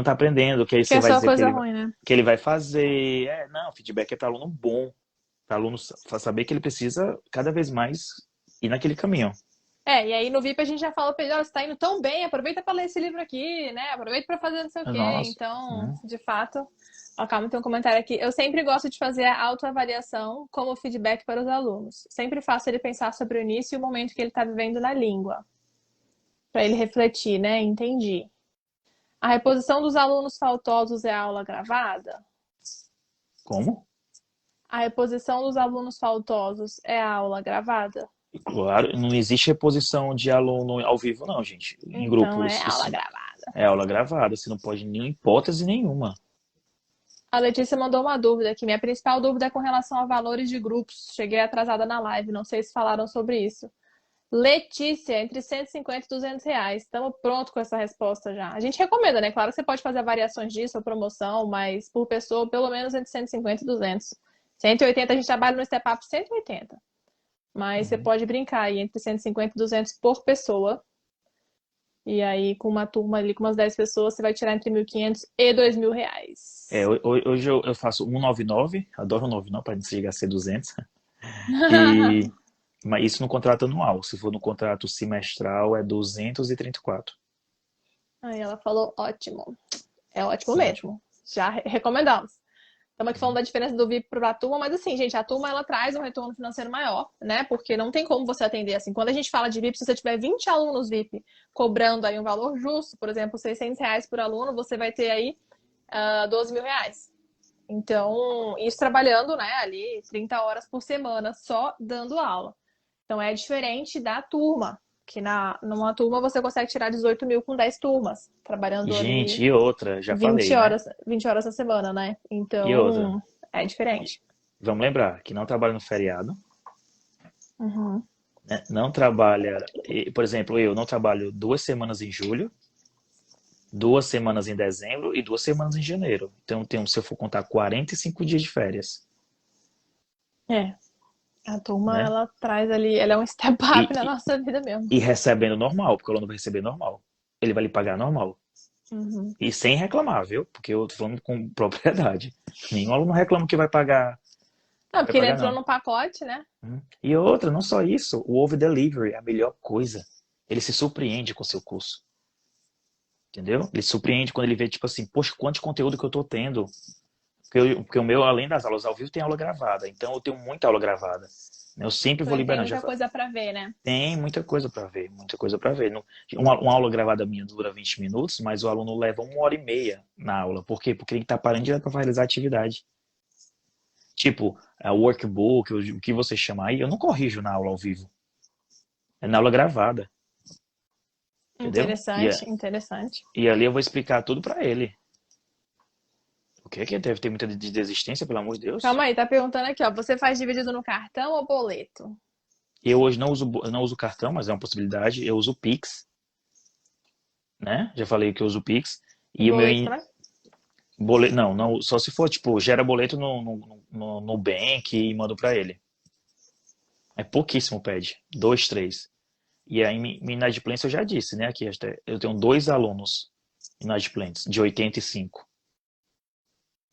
aprendendo, que aí Que você é vai só dizer coisa ruim, né? que ele vai fazer. Não, feedback é para aluno bom. Para aluno saber que ele precisa cada vez mais ir naquele caminho. E aí no VIP a gente já fala pra ele, ó, você tá indo tão bem, aproveita pra ler esse livro aqui, né? Aproveita pra fazer não sei o quê. Nossa. Então, de fato, ó, calma, tem um comentário aqui. Eu sempre gosto de fazer a autoavaliação como feedback para os alunos. Sempre faço ele pensar sobre o início e o momento que ele tá vivendo na língua. Pra ele refletir, né? Entendi. A reposição dos alunos faltosos é aula gravada? Como? A reposição dos alunos faltosos é aula gravada? Claro, não existe reposição de aluno ao vivo, não, gente. Em Então é grupos, aula gravada. é aula gravada. Você não pode, em hipótese nenhuma. A Letícia mandou uma dúvida aqui. Minha principal dúvida é com relação a valores de grupos. Cheguei atrasada na live, não sei se falaram sobre isso. Letícia, entre 150 e 200 reais. Estamos pronto com essa resposta já. A gente recomenda, né? Claro que você pode fazer variações disso, ou promoção, mas por pessoa, pelo menos entre 150 e 200. 180 a gente trabalha no Step Up 180. Mas você Uhum. pode brincar aí entre 150 e 200 por pessoa. E aí, com uma turma ali, com umas 10 pessoas, você vai tirar entre 1.500 e R$ 2.000. Hoje eu faço 199, adoro 199 para não chegar a ser 200. E, mas isso no contrato anual. Se for no contrato semestral, é 234. Aí ela falou, ótimo. É ótimo Sim. mesmo. Já recomendamos. Estamos aqui falando da diferença do VIP para a turma, mas assim, gente, a turma ela traz um retorno financeiro maior, né? Porque não tem como você atender assim. Quando a gente fala de VIP, se você tiver 20 alunos VIP cobrando aí um valor justo, por exemplo, R$ 600 por aluno, você vai ter aí R$ 12.000. Então, isso trabalhando, né, ali 30 horas por semana, só dando aula. Então, é diferente da turma, que numa turma você consegue tirar 18 mil com 10 turmas, trabalhando Gente, ali e outra, já 20 falei, né? horas, 20 horas na semana, né? E outra, Então, é diferente. vamos lembrar que não trabalha no feriado, Uhum. né? Não trabalha, por exemplo, eu não trabalho 2 semanas em julho, 2 semanas em dezembro e 2 semanas em janeiro. Então, se eu for contar 45 dias de férias, É, a turma, né? ela traz ali, ela é um step E, up na nossa vida mesmo. e recebendo normal, porque o aluno vai receber normal. Ele vai lhe pagar normal. Uhum. E sem reclamar, viu? Porque eu tô falando com propriedade. Nenhum aluno reclama que Não, vai porque ele pagar entrou não. no pacote, né? E outra, não só isso, o over delivery é a melhor coisa. Ele se surpreende com o seu curso. Entendeu? Ele se surpreende quando ele vê, tipo assim, poxa, quanto conteúdo que eu tô tendo. Porque o meu, além das aulas ao vivo, tem aula gravada. Então eu tenho muita aula gravada. Eu sempre Então vou ele tem liberando. muita coisa pra ver, né? Tem muita coisa para ver, muita coisa para ver. Uma aula gravada minha dura 20 minutos, mas o aluno leva 1 hora e meia na aula. Por quê? Porque ele está parando direto para realizar a atividade. Tipo, o workbook, o que você chama aí, eu não corrijo na aula ao vivo. É na aula gravada, entendeu? Interessante, interessante. E ali eu vou explicar tudo para ele. O que é que deve ter muita desistência, pelo amor de Deus? Calma aí, tá perguntando aqui, ó. Você faz dividido no cartão ou boleto? Eu hoje não uso cartão, mas é uma possibilidade. Eu uso o Pix, né? Já falei que eu uso o Pix. E E o meu boleto também? boleto, não, só se for, tipo, gera boleto no Nubank e mando pra ele. É pouquíssimo, pede. 2, 3. E aí, inadimplência eu já disse, né? Aqui, eu tenho 2 alunos inadimplentes, de 85.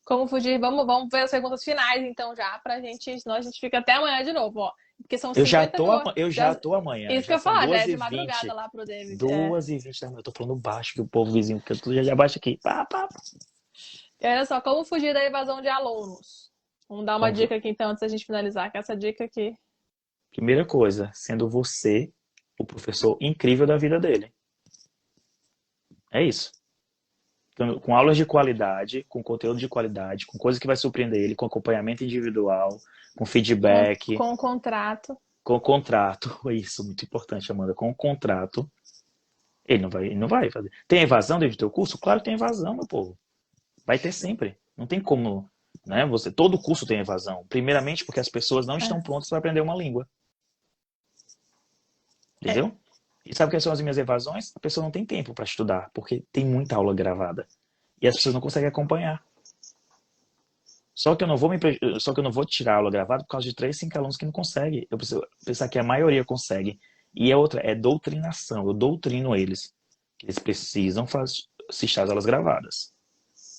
Como fugir? Vamos ver as perguntas finais, então, já, pra gente. Senão a gente fica até amanhã de novo, ó. Porque são Eu já 50 tô, mil. eu já tô amanhã, Isso que já eu ia são falar, já é duas e de madrugada vinte lá pro David. É. 2h20 da manhã. Eu tô falando baixo, que o povo vizinho, que eu já baixo aqui. Pá, pá. E olha só, como fugir da evasão de alunos? Vamos dar uma Vamos. dica aqui, então, antes da gente finalizar, que essa dica aqui. Primeira coisa, sendo você o professor incrível da vida dele. É isso. Com aulas de qualidade, com conteúdo de qualidade, com coisa que vai surpreender ele, com acompanhamento individual, com feedback, Com o contrato. com contrato. Isso, muito importante, Amanda. Com contrato, ele não vai fazer. Tem evasão dentro do teu curso? Claro que tem evasão, meu povo. Vai ter sempre. Não tem como, né? Todo curso tem evasão. Primeiramente porque as pessoas não estão prontas para aprender uma língua. É. Entendeu? E sabe quais são as minhas evasões? A pessoa não tem tempo para estudar, porque tem muita aula gravada. E as pessoas não conseguem acompanhar. Só que eu não vou tirar a aula gravada por causa de 3, 5 alunos que não conseguem. Eu preciso pensar que a maioria consegue. E a outra é doutrinação. Eu doutrino eles. Que eles precisam assistir as aulas gravadas.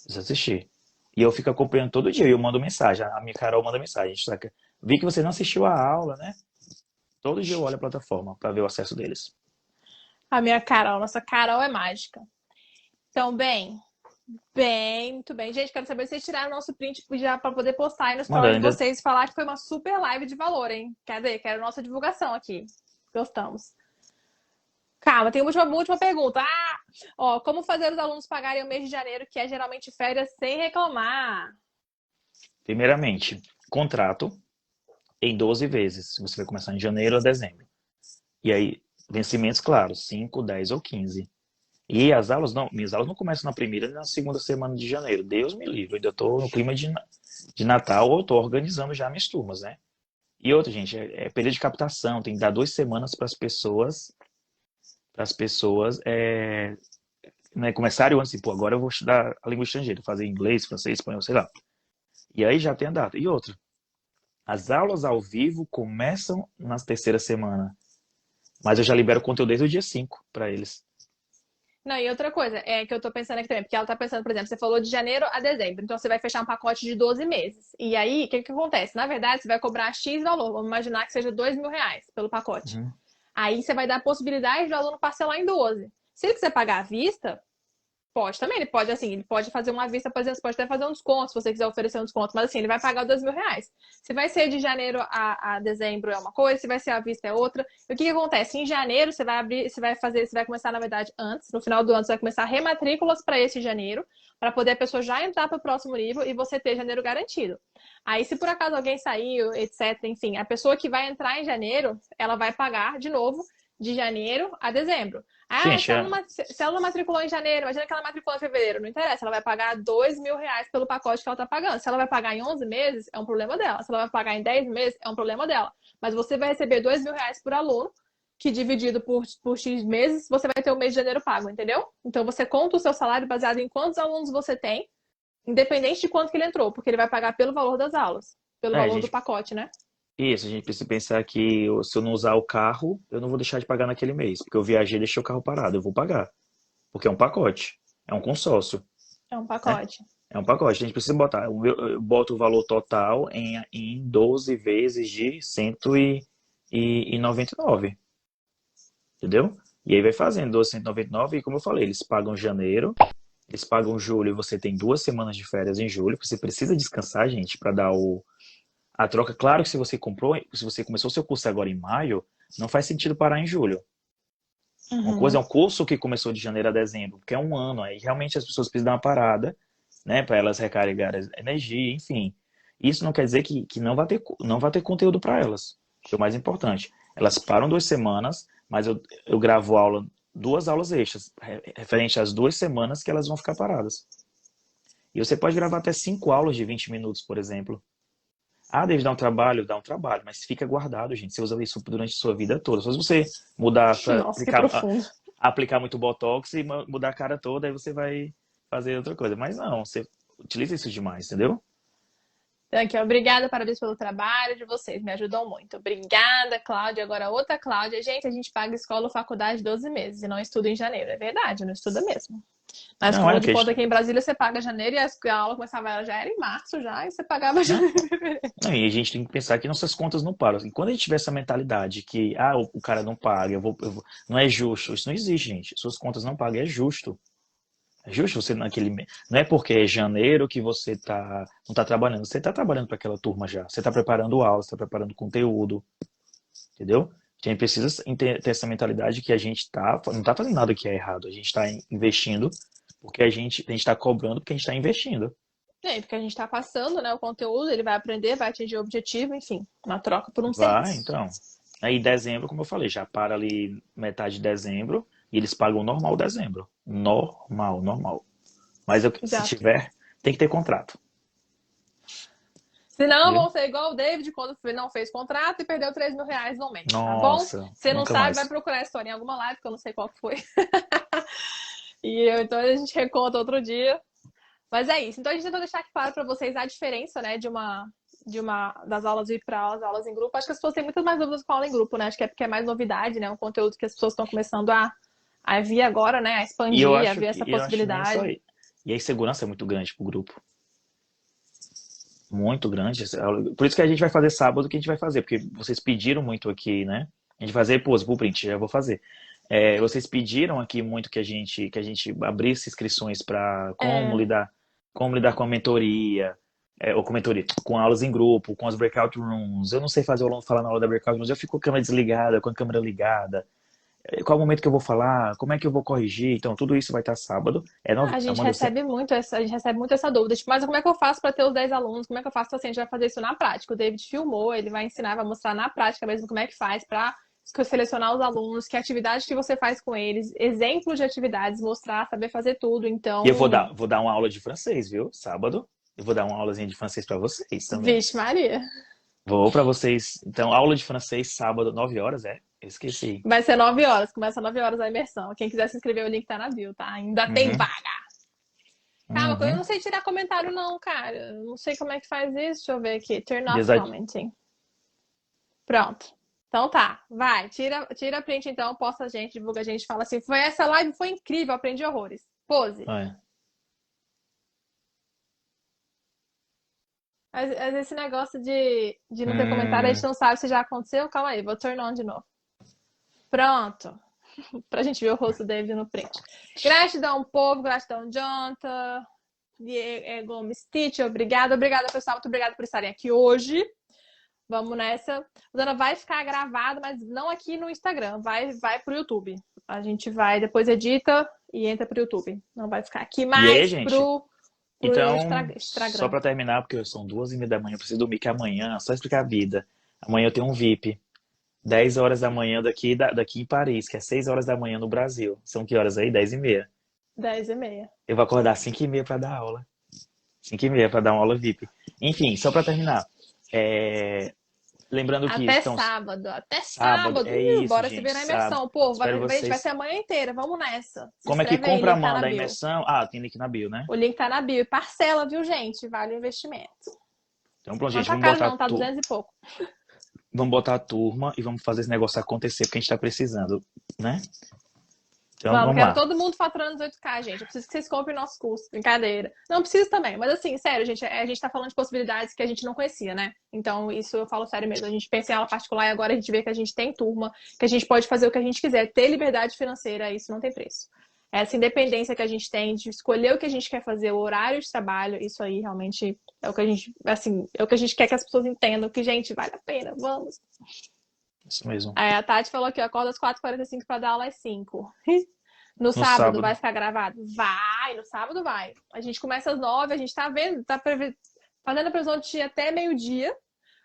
Precisa assistir. E eu fico acompanhando todo dia. E eu mando mensagem. A minha Carol manda mensagem. Saca? Vi que você não assistiu a aula, né? Todo dia eu olho a plataforma para ver o acesso deles. A minha Carol, nossa Carol é mágica. Então, muito bem. Gente, quero saber se vocês tiraram o nosso print já para poder postar aí no story de vocês e falar que foi uma super live de valor, hein? Cadê? Quero nossa divulgação aqui. Gostamos. Calma, tem uma última pergunta. Ó, como fazer os alunos pagarem o mês de janeiro, que é geralmente férias, sem reclamar? Primeiramente, contrato em 12 vezes. Você vai começar em janeiro a dezembro. E aí, vencimentos, claro, 5, 10 ou 15. E as aulas, não, minhas aulas não começam na primeira nem na segunda semana de janeiro. Deus me livre, eu ainda estou no clima de Natal, ou estou organizando já minhas turmas, né? E outra, gente, é período de captação, tem que dar 2 semanas para as pessoas né, começarem o ano assim, pô, agora eu vou estudar a língua estrangeira, fazer inglês, francês, espanhol, sei lá. E aí já tem a data. E outra, As aulas ao vivo começam na terceira semana, mas eu já libero o conteúdo desde o dia 5 para eles. Não, e outra coisa, é que eu tô pensando aqui também, porque ela tá pensando, por exemplo, você falou de janeiro a dezembro, então você vai fechar um pacote de 12 meses. E aí, o que que acontece? Na verdade, você vai cobrar X valor, vamos imaginar que seja R$ 2.000 pelo pacote. Uhum. Aí você vai dar a possibilidade do aluno parcelar em 12. Se ele quiser pagar à vista, pode também, ele pode assim, ele pode fazer uma vista, por exemplo, você pode até fazer um desconto, se você quiser oferecer um desconto, mas assim, ele vai pagar R$ 2.000. Se vai ser de janeiro a dezembro é uma coisa, se vai ser à vista é outra. E o que que acontece? Em janeiro você vai abrir, você vai começar, na verdade, antes, no final do ano, você vai começar rematrículas para esse janeiro, para poder a pessoa já entrar para o próximo nível e você ter janeiro garantido. Aí, se por acaso alguém saiu, etc., enfim, a pessoa que vai entrar em janeiro, ela vai pagar de novo de janeiro a dezembro. Ah, Gente, se ela não matriculou em janeiro, imagina que ela matriculou em fevereiro, não interessa, ela vai pagar R$ 2.000 pelo pacote que ela tá pagando. Se ela vai pagar em 11 meses, é um problema dela. Se ela vai pagar em 10 meses, é um problema dela. Mas você vai receber R$ 2.000 por aluno, que dividido por X meses, você vai ter o mês de janeiro pago, entendeu? Então você conta o seu salário baseado em quantos alunos você tem, independente de quanto que ele entrou, porque ele vai pagar pelo valor das aulas, pelo valor do gente, pacote, né? isso, a gente precisa pensar que se eu não usar o carro, eu não vou deixar de pagar naquele mês, porque eu viajei e deixei o carro parado, eu vou pagar, porque é um pacote, é um consórcio, É um né? pacote. É um pacote, a gente precisa botar, eu boto o valor total em 12 vezes de 199, entendeu? E aí vai fazendo 12,199 e como eu falei, eles pagam janeiro, eles pagam julho e você tem 2 semanas de férias em julho, porque você precisa descansar, gente, para dar a troca. Claro que se você comprou, se você começou seu curso agora em maio, não faz sentido parar em julho. Uma coisa é Uhum. um curso que começou de janeiro a dezembro, porque é um ano, aí realmente as pessoas precisam dar uma parada, né, para elas recarregarem a energia, enfim. Isso não quer dizer que não vai ter conteúdo para elas, que é o mais importante. Elas param 2 semanas, mas eu gravo aula, 2 aulas extras, referente às 2 semanas que elas vão ficar paradas. E você pode gravar até 5 aulas de 20 minutos, por exemplo. Ah, David, dá um trabalho, mas fica guardado, gente. Você usa isso durante a sua vida toda. Só se você mudar para Nossa, que profundo. aplicar muito Botox e mudar a cara toda, aí você vai fazer outra coisa. Mas não, você utiliza isso demais, entendeu? Aqui, obrigada, parabéns pelo trabalho de vocês, me ajudou muito. Obrigada, Cláudia. Agora outra Cláudia. Gente, a gente paga escola ou faculdade 12 meses e não estuda em janeiro. É verdade, não estuda mesmo. Na Não, é escola o de que a conta gente... aqui em Brasília você paga janeiro e a aula começava, ela já era em março já, e você pagava Não, janeiro e fevereiro. não, e a gente tem que pensar que nossas contas não param. E quando a gente tiver essa mentalidade que, ah, o cara não paga, não é justo. Isso não existe, gente. Suas contas não pagam, é justo. É justo você naquele. Não é porque é janeiro que você não está trabalhando. Você está trabalhando para aquela turma já. Você está preparando aula, você está preparando conteúdo, entendeu? A gente precisa ter essa mentalidade que a gente não está fazendo nada que é errado. A gente está investindo porque a gente está cobrando porque a gente está investindo. É, porque a gente tá passando, né, o conteúdo, ele vai aprender, vai atingir o objetivo, enfim, uma troca por um Vai, serviço. então. Aí dezembro, como eu falei, já para ali metade de dezembro e eles pagam normal dezembro. Normal, normal. Mas se Exato. tiver, tem que ter contrato. Senão Entendeu? vão ser igual o David quando não fez contrato e perdeu R$ 3.000 no mês, tá bom? Nossa, Você não nunca sabe, vai mais. procurar a história em alguma live, que eu não sei qual que foi. Então a gente reconta outro dia. Mas é isso. Então a gente tentou deixar claro para vocês a diferença, né, de uma das aulas vir para as aulas em grupo. Acho que as pessoas têm muitas mais dúvidas com a aula em grupo, né? Acho que é porque é mais novidade, né? Um conteúdo que as pessoas estão começando a vir agora, né? A E eu expandir, a acho ver essa que eu acho nem só possibilidade. aí. E a insegurança é muito grande pro grupo. Muito grande. Por isso que a gente vai fazer sábado, que a gente vai fazer, porque vocês pediram muito aqui, né? A gente vai fazer, pô, blueprint, já vou fazer. Vocês pediram aqui muito que a gente abrisse inscrições para É, como lidar com a mentoria, ou com mentoria, com aulas em grupo, com as breakout rooms. Eu não sei fazer o aluno falar na aula da breakout rooms, eu fico com a câmera desligada, com a câmera ligada. Qual o momento que eu vou falar? Como é que eu vou corrigir? Então, tudo isso vai estar sábado. a gente recebe muito essa dúvida. Tipo, mas como é que eu faço para ter os 10 alunos? Como é que eu faço assim? A gente vai fazer isso na prática. O David filmou, ele vai ensinar, vai mostrar na prática mesmo como é que faz para selecionar os alunos, que atividade que você faz com eles, exemplos de atividades, mostrar, saber fazer tudo. E eu Então, vou dar uma aula de francês, viu? Sábado. Eu vou dar uma aulazinha de francês para vocês também. vixe, Maria. Vou para vocês. Então, aula de francês sábado, 9 horas, é? Eu esqueci. Vai ser 9 horas, começa 9 horas a imersão. Quem quiser se inscrever, o link tá na bio, tá? Ainda tem Uhum. vaga. Calma, eu Uhum. não sei tirar comentário, não, cara. Eu não sei como é que faz isso. Deixa eu ver aqui. Turn off Desa- commenting. Pronto. Então tá, vai. Tira print então, posta a gente, divulga a gente, fala assim: essa live foi incrível, aprendi horrores. Pose. É. Mas esse negócio de não ter comentário, a gente Hum, não sabe se já aconteceu. Calma aí, vou turn on de novo. Pronto. Pra gente ver o rosto do David no print. Gratidão, povo. Gratidão, Jonathan. Gomes Stitch, obrigada. Obrigada, pessoal. Muito obrigada por estarem aqui hoje. Vamos nessa. Dona, vai ficar gravado, mas não aqui no Instagram. Vai pro YouTube. A gente vai, depois edita e entra pro YouTube. Não vai ficar aqui E aí, mais gente? pro Então, só Instagram. pra terminar, porque são 2h30 da manhã, eu preciso dormir, que amanhã, só explicar a vida. Amanhã eu tenho um VIP. 10 horas da manhã daqui em Paris, que é 6 horas da manhã no Brasil. São que horas aí? 10h30. 10h30. Eu vou acordar 5h30 pra dar aula. 5h30 pra dar uma aula VIP. Enfim, só pra terminar. Lembrando que Até estão sábado. Até sábado. sábado. É isso, Bora se gente. ver na Sábado. imersão. Pô, Espero a gente vai vocês. ser a manhã inteira. Vamos nessa. Se Como é que inscreve aí, compra, link tá na manda a bio. imersão? Ah, tem link na bio, né? O link tá na bio. E parcela, viu, gente? Vale o investimento. Então, pronto, Não gente, tá vamos caro botar não, tá 200 e pouco. vamos botar a turma e vamos fazer esse negócio acontecer, porque a gente tá precisando, né? Então, vamos Quero lá. todo mundo faturando 18K, gente. Eu preciso que vocês comprem nosso curso. Brincadeira. Não preciso também, mas assim, sério, gente, a gente tá falando de possibilidades que a gente não conhecia, né? Então, isso eu falo sério mesmo. A gente pensa em aula particular e agora a gente vê que a gente tem turma, que a gente pode fazer o que a gente quiser. Ter liberdade financeira, isso não tem preço. Essa independência que a gente tem de escolher o que a gente quer fazer, o horário de trabalho, isso aí realmente é o que a gente, assim, é o que a gente quer que as pessoas entendam, que, gente, vale a pena, vamos. Isso mesmo. Aí a Tati falou aqui, ó, acorda às 4h45 para dar aula às 5. No sábado sábado. vai ficar gravado? Vai, no sábado vai. A gente começa às 9, a gente tá vendo, fazendo a previsão de até meio-dia,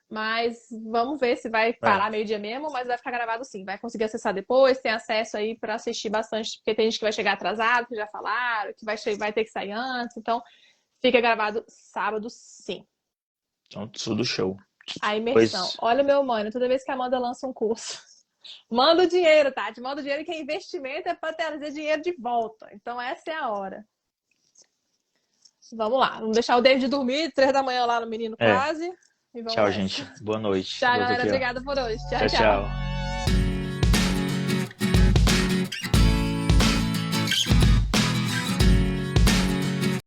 mas vamos ver se vai parar meio-dia mesmo, mas vai ficar gravado sim. Vai conseguir acessar depois, tem acesso aí para assistir bastante, porque tem gente que vai chegar atrasado, que já falaram, que vai ter que sair antes, então fica gravado sábado sim. Então, tudo show. A imersão. Olha o meu mano, toda vez que a Amanda lança um curso. Manda o dinheiro, Tati. Manda o dinheiro, que é investimento, é para trazer dinheiro de volta. Então, essa é a hora. Vamos lá. Vamos deixar o David dormir, 3 da manhã lá no menino quase. E vamos Tchau, nessa. gente. Boa noite. Tchau, Boa galera. aqui, Obrigada por hoje. tchau, tchau.